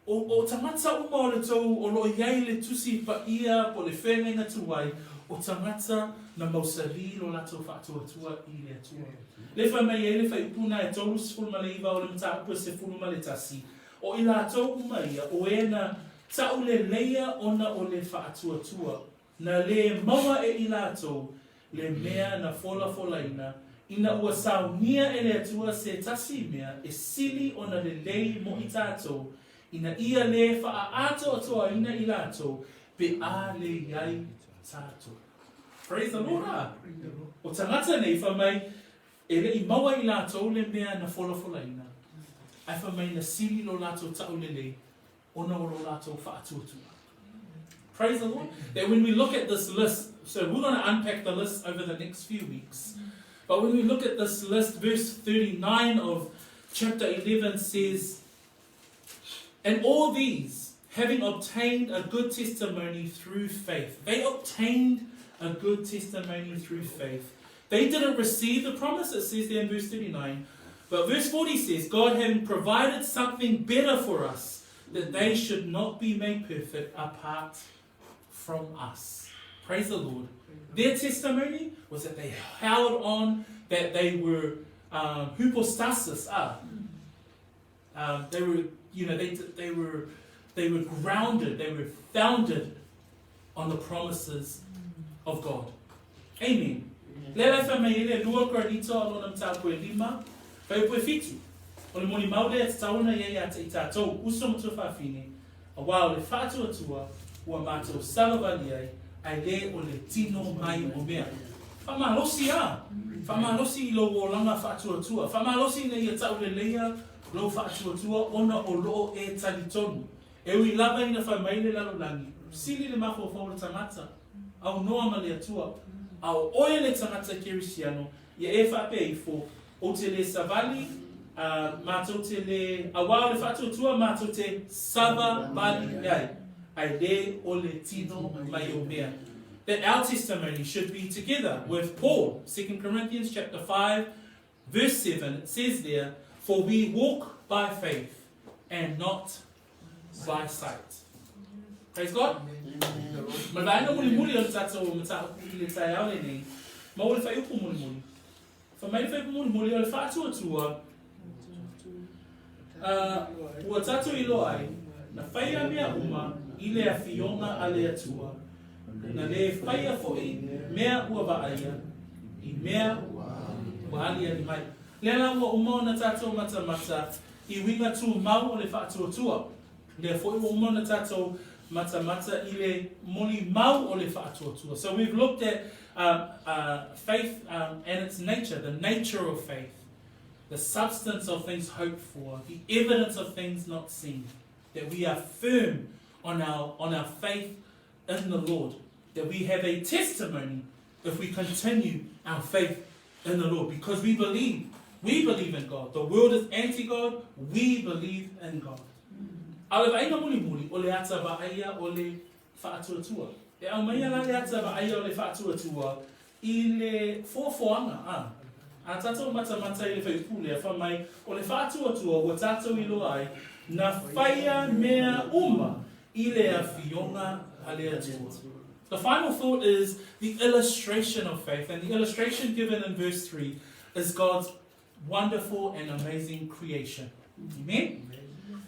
O tangata uma o le tau o lo iai le tusi pa ia po le whenenga tuai, o tangata na mausali lo lato faatuatua I le atua. Le wha mai e le wha ipuna e tolu sifuru ma le iwa o le mta upa sifuru ma le tasi. O I lato umaia o e na tau le leia ona o le faatuatua. Na le maua e I lato le mea na fola ina. Ina ua saunia e le atua se tasi mea e sili ona le lei mo I tato. Ina ia le wha ato atoa ina I lato pe a le iai tato. Praise the Lord. O tangata nei wha mai e le I maua I lato le mea na fola ina. Ai wha mai na sili lo lato tau le lei ona o lo lato wha atuatua. Praise the Lord. That when we look at this list, so we're going to unpack the list over the next few weeks. But when we look at this list, verse 39 of chapter 11 says, and all these, having obtained a good testimony through faith. They obtained a good testimony through faith. They didn't receive the promise, it says there in verse 39. But verse 40 says, God having provided something better for us, that they should not be made perfect apart from us. Praise the Lord. Their testimony was that they held on, that they were hypostasis. They were, they were grounded, they were founded on the promises of God. Amen. Lele fa mai le lua koranito alona mta koe lima, fa upo fitu. O le moni maude e tauna ye ya te tatou uso mtu fafine. A wao le faatuatua ua matou salavaliai ai le o le tino mai o mea. Famalosi a. Famalosi I lo o langa faatuatua. Famalosi ne ia tau le leia lo faatuatua ona o loo e talitonu. E ui lava ina fa mai le lalolangi. Sili le mafo o le tangata. Au noa ma le atua. Au oe le tangata kerisiano. Ia e whape I fo. O te le savali. Mātou te le awao le faatuatua mātou te sava bali ai. Ai le o le tino mai o mea. That our testimony should be together with Paul. 2 Corinthians chapter 5 verse 7. It says there, for we walk by faith and not by sight. Praise God. Malvaina muli muli o tato o mata I le tai au le nei. Ma o le fai upu muli muli. Fa mai le fai upu muli muli o le faatuatua. Ua tato I loai, na whaia mea uma, I le a fionga a le atua. Na le whaia foi, mea ua vaaia, I mea ua alia ni mai. Lela ua umau na tato mata I winga tu mau o le faatuatua. Le foi ua umau na tato mata I le moli mau o le faatuatua. So we've looked at faith and its nature, the nature of faith. The substance of things hoped for, the evidence of things not seen. That we are firm on our faith in the Lord. That we have a testimony if we continue our faith in the Lord. Because we believe in God. The world is anti-God, we believe in God. Awe aina muli muli, o le ata ba aia o le faatuatua. E au mai ala le ata ba aia o le faatuatua, I le fofoanga. A tatou mata I le whaipule a whamai o le faatuatua ua tatou I loai na whaia mea uma I le a fionga a le atua. The final thought is the illustration of faith, and the illustration given in verse 3 is God's wonderful and amazing creation. Amen?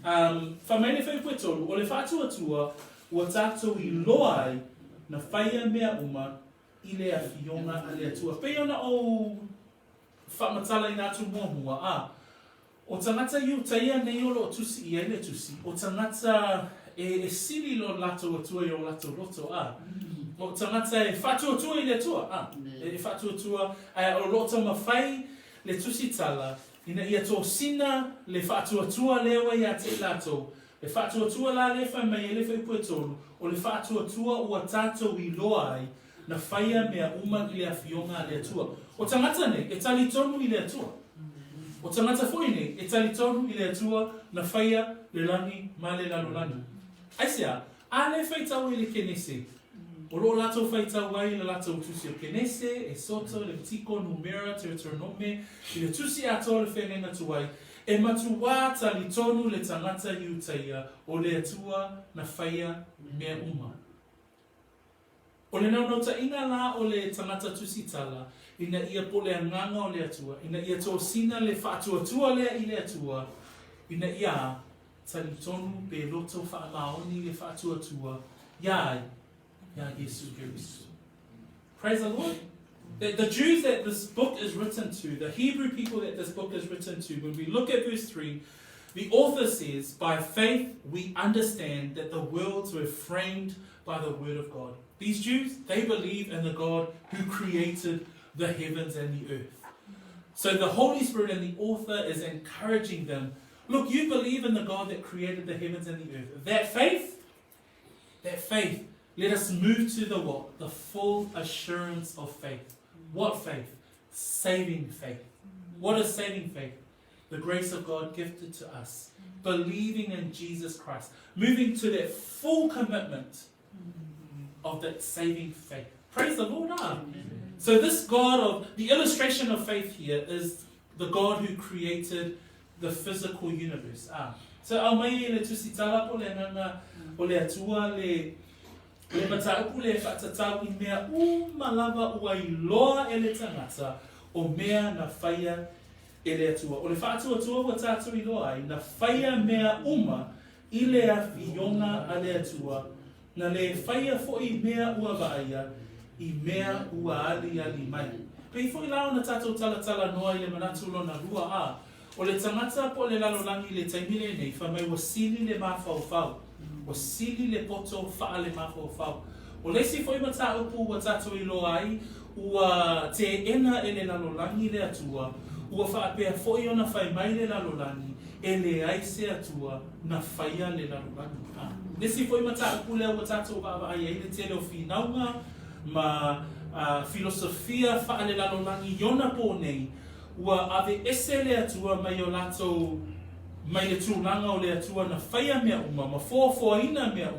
Whamai le whaipule o le faatuatua ua tatou I loai na whaia mea uma I le a fionga a le atua. Peona o whamatala I nātu mua o tangata iu taia nei o lo tusi I ele tusi. O tangata e sili lo lato atua I o lato roto O tangata e faatuatua I le atua E faatuatua o loto mawhai le tusi tala. Ina ia tō sina le faatuatua lewa I a te lato. Le faatuatua la le whai mai ele whai pue tolu. O le faatuatua ua tātou I loa ai na whaia mea uma I le awhionga le atua. O tangata ne, e tali tonu I le atua. O tangata foi ne, e tali tonu I le atua na whaia le lani ma le lalolani. Aisea, a le whaitau I le kenese. O lo lato whaitau ai le lato tusi o kenese, e soto, le tiko, numera, deuteronome, I le tusi ato le whenenga tuai. E matua tali tonu le tangata I utaia o le atua na whaia mea uma. O le nau ta inga la o le tangata tusitala, ina ia pole nganga o le atua, ina ia tō sina le faatuatua lea i le atua, ina ia talitonu pe loto whaamaoni le faatuatua, ia Yesu Kiristo. Praise the Lord. The Jews that this book is written to, the Hebrew people that this book is written to, when we look at verse 3, the author says, by faith we understand that the worlds were framed by the word of God. These Jews, they believe in the God who created the heavens and the earth. So the Holy Spirit and the author is encouraging them, look, you believe in the God that created the heavens and the earth. That faith, let us move to the what? The full assurance of faith. What faith? Saving faith. What is saving faith? The grace of God gifted to us. Believing in Jesus Christ. Moving to that full commitment of that saving faith. Praise the Lord. So this God of, the illustration of faith here is the God who created the physical universe. So au mai le tusitala po le nanga o le atua le mataupu le whatatau I mea malava ua I loa e le tangata o mea na whaia e le atua. O le whaatuatua wa tātou I loa ai, na whaia mea I le awhionga a le atua, na le whaia fo'i mea ua vaia I mea ua ali mai. Pei fo'i lao na tātou tala noa I le manatulo na rua o le tangata po le lalolangi le taimile nei, whamai wa sili le mawhauwhau. O sili le poto wha le mawhauwhau. O leisi foi mata upu wa tātou I loa ai, ua te ena e le lalolangi le atua, ua whaapea foi ona whai mai le lalolangi, e le aise atua na whaia le lalolangi. Leisi foi mata upu lea wa tātou wa ai le tele o whinaunga, ma filosofia wha le lalolangi yona po nei, ua ave ese le atua mai o lato mai le tūlanga o le atua na whaia mea ma fōfoaina mea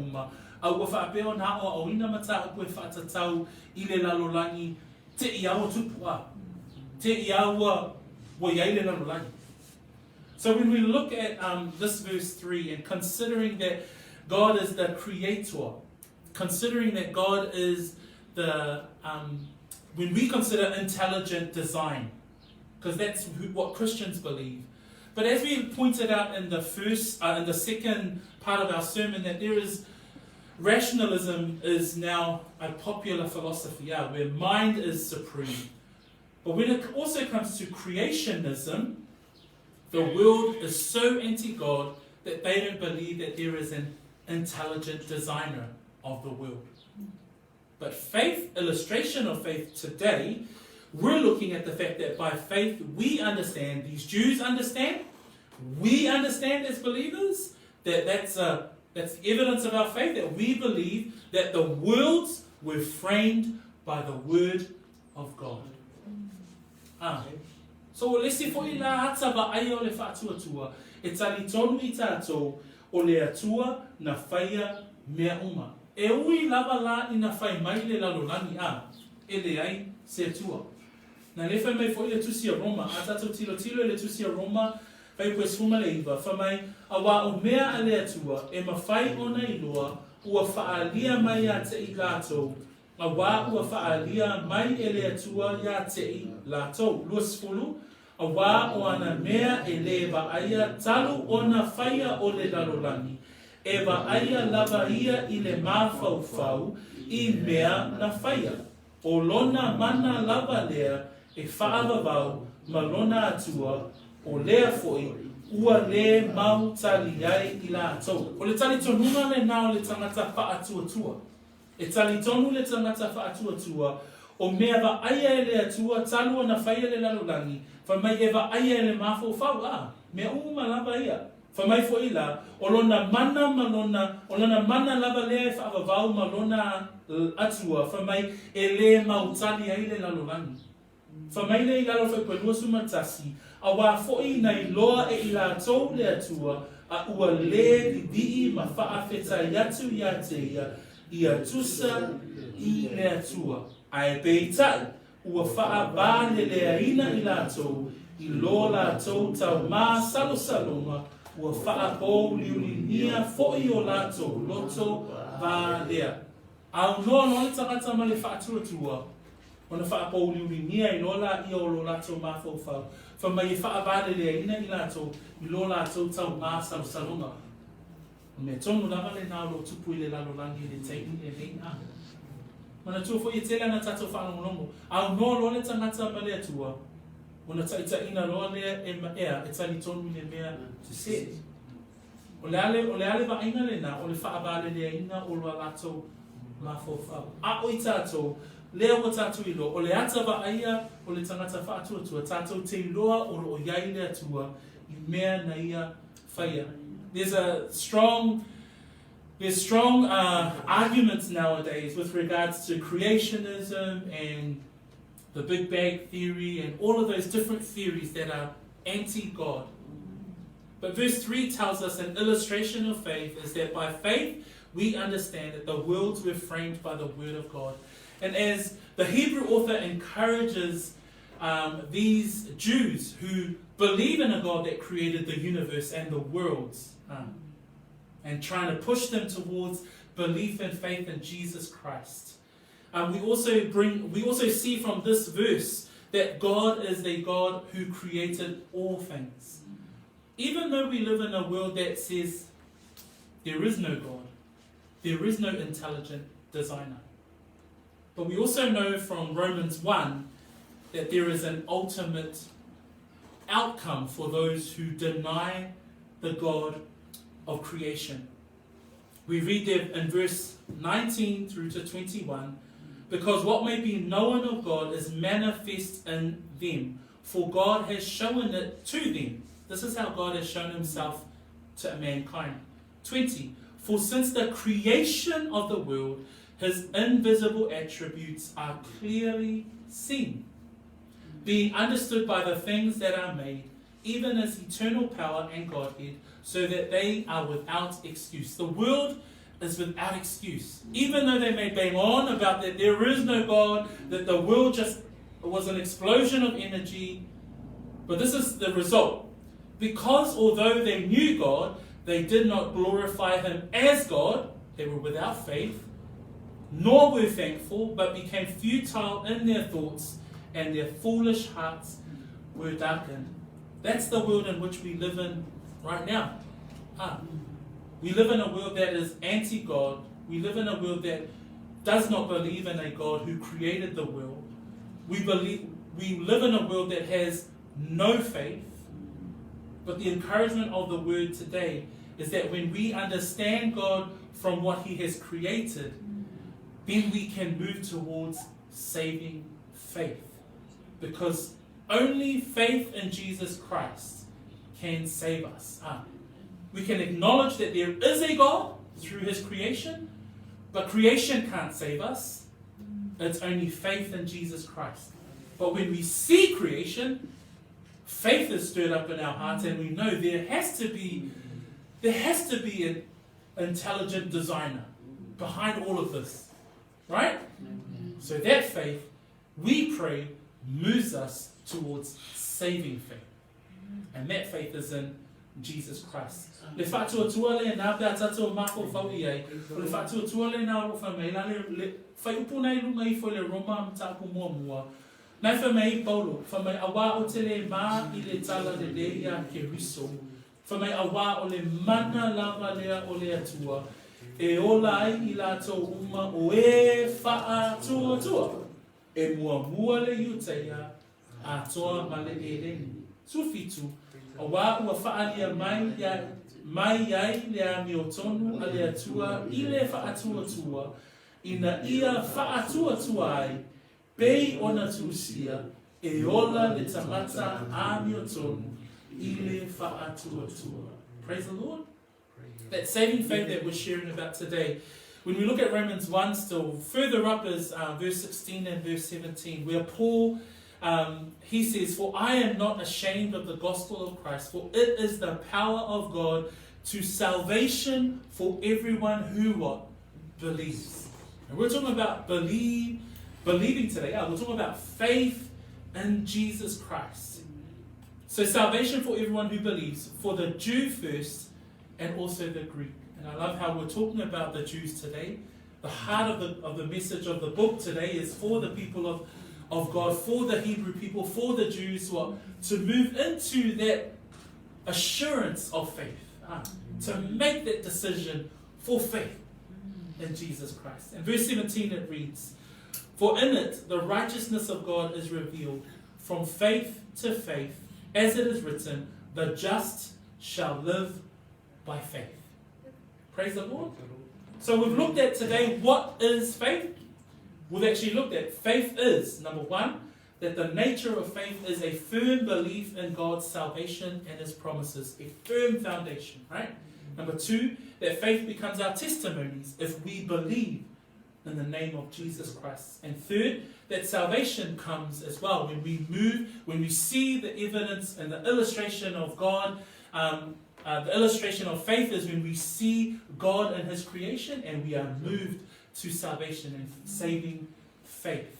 au ua whaapeo na o auina mata upu e whaatatau I le lalolangi te iaua tupua, te iaua wa iai le lalolangi. So when we look at this verse 3 and considering that God is the creator, considering that God is the, when we consider intelligent design, because that's what Christians believe. But as we pointed out in the second part of our sermon, that there is rationalism is now a popular philosophy, where mind is supreme. But when it also comes to creationism, the world is so anti-God that they don't believe that there is an intelligent designer of the world. But faith, illustration of faith today, we're looking at the fact that by faith we understand, these Jews understand, we understand as believers, that's evidence of our faith, that we believe that the worlds were framed by the word of God. So let's see for ila hata ba ai o le faatuatua, e tali tonu I tātou o le atua na whaia mea E ui lava la ina whai mai le lalolani e le ai se atua. Na le whai mai fo I le tusi a Roma, a tātou tilo le tusi a Roma, whai pue sfuma le iwa, whamai a wā o mea a le atua, e ma whai ona I loa, ua whaalia mai a te I lātou, a wā ua whaalia mai e le atua ia te I lātou. Luas fulu, a wā o ana mea e le wa aia talu ona whaia o le lalolani, e wa aia lava ia I le mawhauwhau I mea na whaia. O lona mana lava lea e whaavavau ma lona atua o lea foi ua le mau tali ai I lātou. O le tali tonunga le nao le tangata faatuatua. E tali tonu le tangata faatuatua o mea wa aia e le atua talua na whaia le lalolani, whamai e wa aia e le mawhauwhau mea lava ia. Whamai fo ila, o lona mana malona, o lona mana lava lea e whaavavau ma lona atua, whamai e le mautali ai le lalolani. Whamai le I lalo whai pwelua sumatasi, a wā fo'i nei loa e I lātou le atua, a ua le dii ma whaafeta yatu ia te ia tusa I le atua. A e peitai, ua whaabā le leaina I lātou, I lo lātou tau mā salosalonga, ua whaapou liulinia fo'i o lātou loto vā lea. Au noa no le tangata ma le faatuatua. Ona whaapauliuringia I lola I o lo lato mawhauwhau. Whamai e whaabale lea ina I lato I lo lato tau ngā salunga. Me tonu lava le nao lo tupu I le lalolangi le teini e nei a. Mana tuafo I tele ana tato whaanongonongo. Au noa lo le tangata ma le atua. Ona taita ina loa lea e maea e tali tonu le mea to se. O le ale wa inga le na o le whaabale lea ina o lo lato mawhauwhau. A oi tato lea o tātou I loa, o le ata wa aia o le tangata whaatuatua, tātou te loa o ro o iai le atua I mea na ia whaia. There's strong arguments nowadays with regards to creationism and the Big Bang theory and all of those different theories that are anti-God. But verse 3 tells us an illustration of faith is that by faith we understand that the worlds were framed by the word of God. And as the Hebrew author encourages these Jews who believe in a God that created the universe and the worlds, and trying to push them towards belief and faith in Jesus Christ. We also see from this verse that God is a God who created all things. Even though we live in a world that says there is no God, there is no intelligent designer. But we also know from Romans 1 that there is an ultimate outcome for those who deny the God of creation. We read there in verse 19 through to 21, because what may be known of God is manifest in them, for God has shown it to them. This is how God has shown himself to mankind. 20, for since the creation of the world, his invisible attributes are clearly seen, being understood by the things that are made, even as eternal power and Godhead, so that they are without excuse. The world is without excuse. Even though they may bang on about that there is no God, that the world just was an explosion of energy, but this is the result. Because although they knew God, they did not glorify him as God, they were without faith, nor were thankful, but became futile in their thoughts, and their foolish hearts were darkened. That's the world in which we live in right now. We live in a world that is anti-God. We live in a world that does not believe in a God who created the world. We live in a world that has no faith. But the encouragement of the word today is that when we understand God from what he has created, then we can move towards saving faith. Because only faith in Jesus Christ can save us. We can acknowledge that there is a God through his creation, but creation can't save us. It's only faith in Jesus Christ. But when we see creation, faith is stirred up in our hearts, and we know there has to be an intelligent designer behind all of this. Right? So that faith, we pray, moves us towards saving faith. And that faith is in Jesus Christ. Le faatuatua le na pea tatou mako fau iai. Le faatuatua le na ro fa mai la le fai upuna I lunga I fo le Roma mtaku mua. Nai fa mai Paulo, fa mai awa o te le ma I le tala le leia ke riso. Fa mai awa o le mana lava lea o le atua. E ola ai I latou uma o e faatuatua. E mua le iuteia a toa ma le ereni. Sufitu, a wā ua whaalia mai ai lea miotonu a le atua I le whaatuatua, ina ia whaatuatua ai, pei ona tusia, e ola le tamata a miotonu, I le whaatuatua. Praise the Lord. That saving faith that we're sharing about today, when we look at Romans 1 still, further up is verse 16 and verse 17, where Paul, he says, for I am not ashamed of the gospel of Christ, for it is the power of God to salvation for everyone who what? Believes. And we're talking about believing today. We're talking about faith in Jesus Christ. So salvation for everyone who believes, for the Jew first and also the Greek. And I love how we're talking about the Jews today, The heart of the message of the book today is for the people of God, for the Hebrew people, for the Jews, to move into that assurance of faith, to make that decision for faith in Jesus Christ. In verse 17 it reads, "For in it the righteousness of God is revealed from faith to faith, as it is written, the just shall live by faith." Praise the Lord. So we've looked at today, what is faith? We've actually looked at faith is, number one, that the nature of faith is a firm belief in God's salvation and His promises, a firm foundation, right? Number two, that faith becomes our testimonies if we believe in the name of Jesus Christ. And third, that salvation comes as well when we see the evidence and the illustration of God. The illustration of faith is when we see God and His creation and we are moved to salvation and saving faith.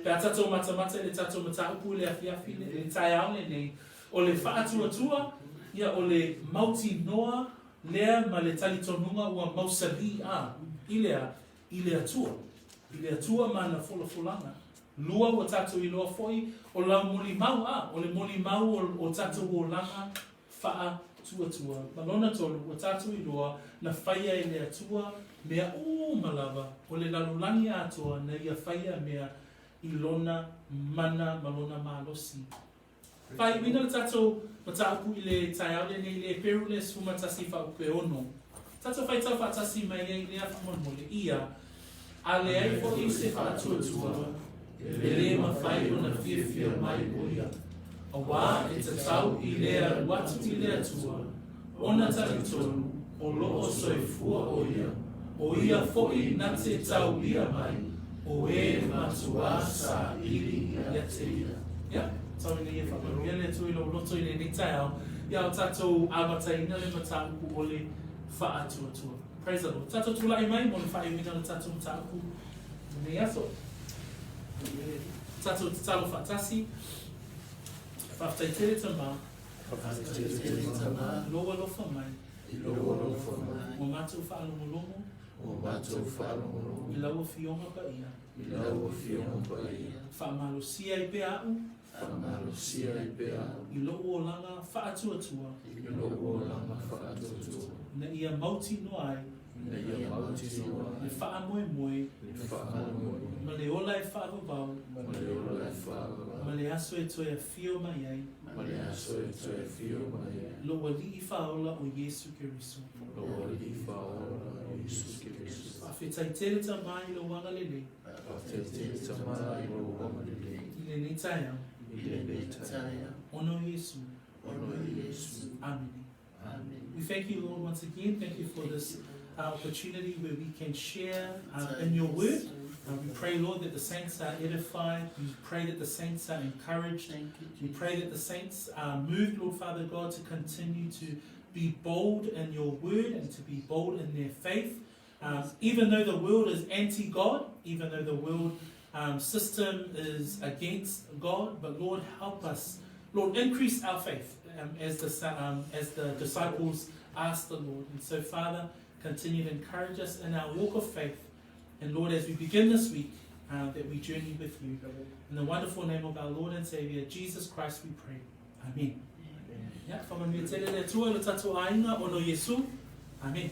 Pea tatou matamata le tatou mataupu le afiafi le taiao le nei o le faatuatua ia o le mauti noa lea ma le talitonunga ua mausali ile atua ma na folafulanga lua o tatou iloa foi o lau moli mau o le moli mau o tatou o langa faatuatua malona tolu o tatou iloa na faia ile atua mea malava o le lalulangi atoa na ia faia mea ilona mana malona malosi. Pai mina le tatou mataupu i le taiao le nei le Eperu le sumatasi whaupe ono. Tatou whai tau whatasi mai ei lea whamonmole ia. A le ai fo i se whaatuatua. E le mawhai o na whiawhia mai o ia. A wā e te tau i lea watu i lea tua. Ona tari tonu o loo soifua o ia. O ia fo i na te tau ia mai. O e matua sa iri ia te ia. Yeah? Tau ni e whakaruia le tui lo loto i le ni taiao. Ia o tatou amataina le mataupu o le whaatuatua. Praise the Lord. Tatou tulai mai mo le whaewina le tatou mataupu. Nei aso. Tatou te talo whatasi. Whaftai tere ta mā. Loa lofa mai. Mo mātou whaalomolomo. I lau o fionga pa ia. Whaamalosia i pea au. I loo o langa whaatuatua. Na ia mauti no ai. Le whaamoemoe. Ma le ola e whaavavau. Ma le aso e toi a fio mai ai. Lo li I whaola o Yesu Keriso. Whawhetai tere ta mai lo wanga lele. I le nei taiao. Ono Yesu. Amen. We thank you, Lord, once again. Thank you for this opportunity where we can share in your word. We pray, Lord, that the saints are edified. We pray that the saints are encouraged. We pray that the saints are moved, Lord Father God, to continue to be bold in your word and to be bold in their faith. Even though the world is anti-God, even though the world system is against God, but Lord, help us. Lord, increase our faith as the disciples asked the Lord. And so, Father, continue to encourage us in our walk of faith. And Lord, as we begin this week, that we journey with you. In the wonderful name of our Lord and Savior, Jesus Christ, we pray. Amen. Yeah, from a tua le tatou aina ono Yesu. Amen.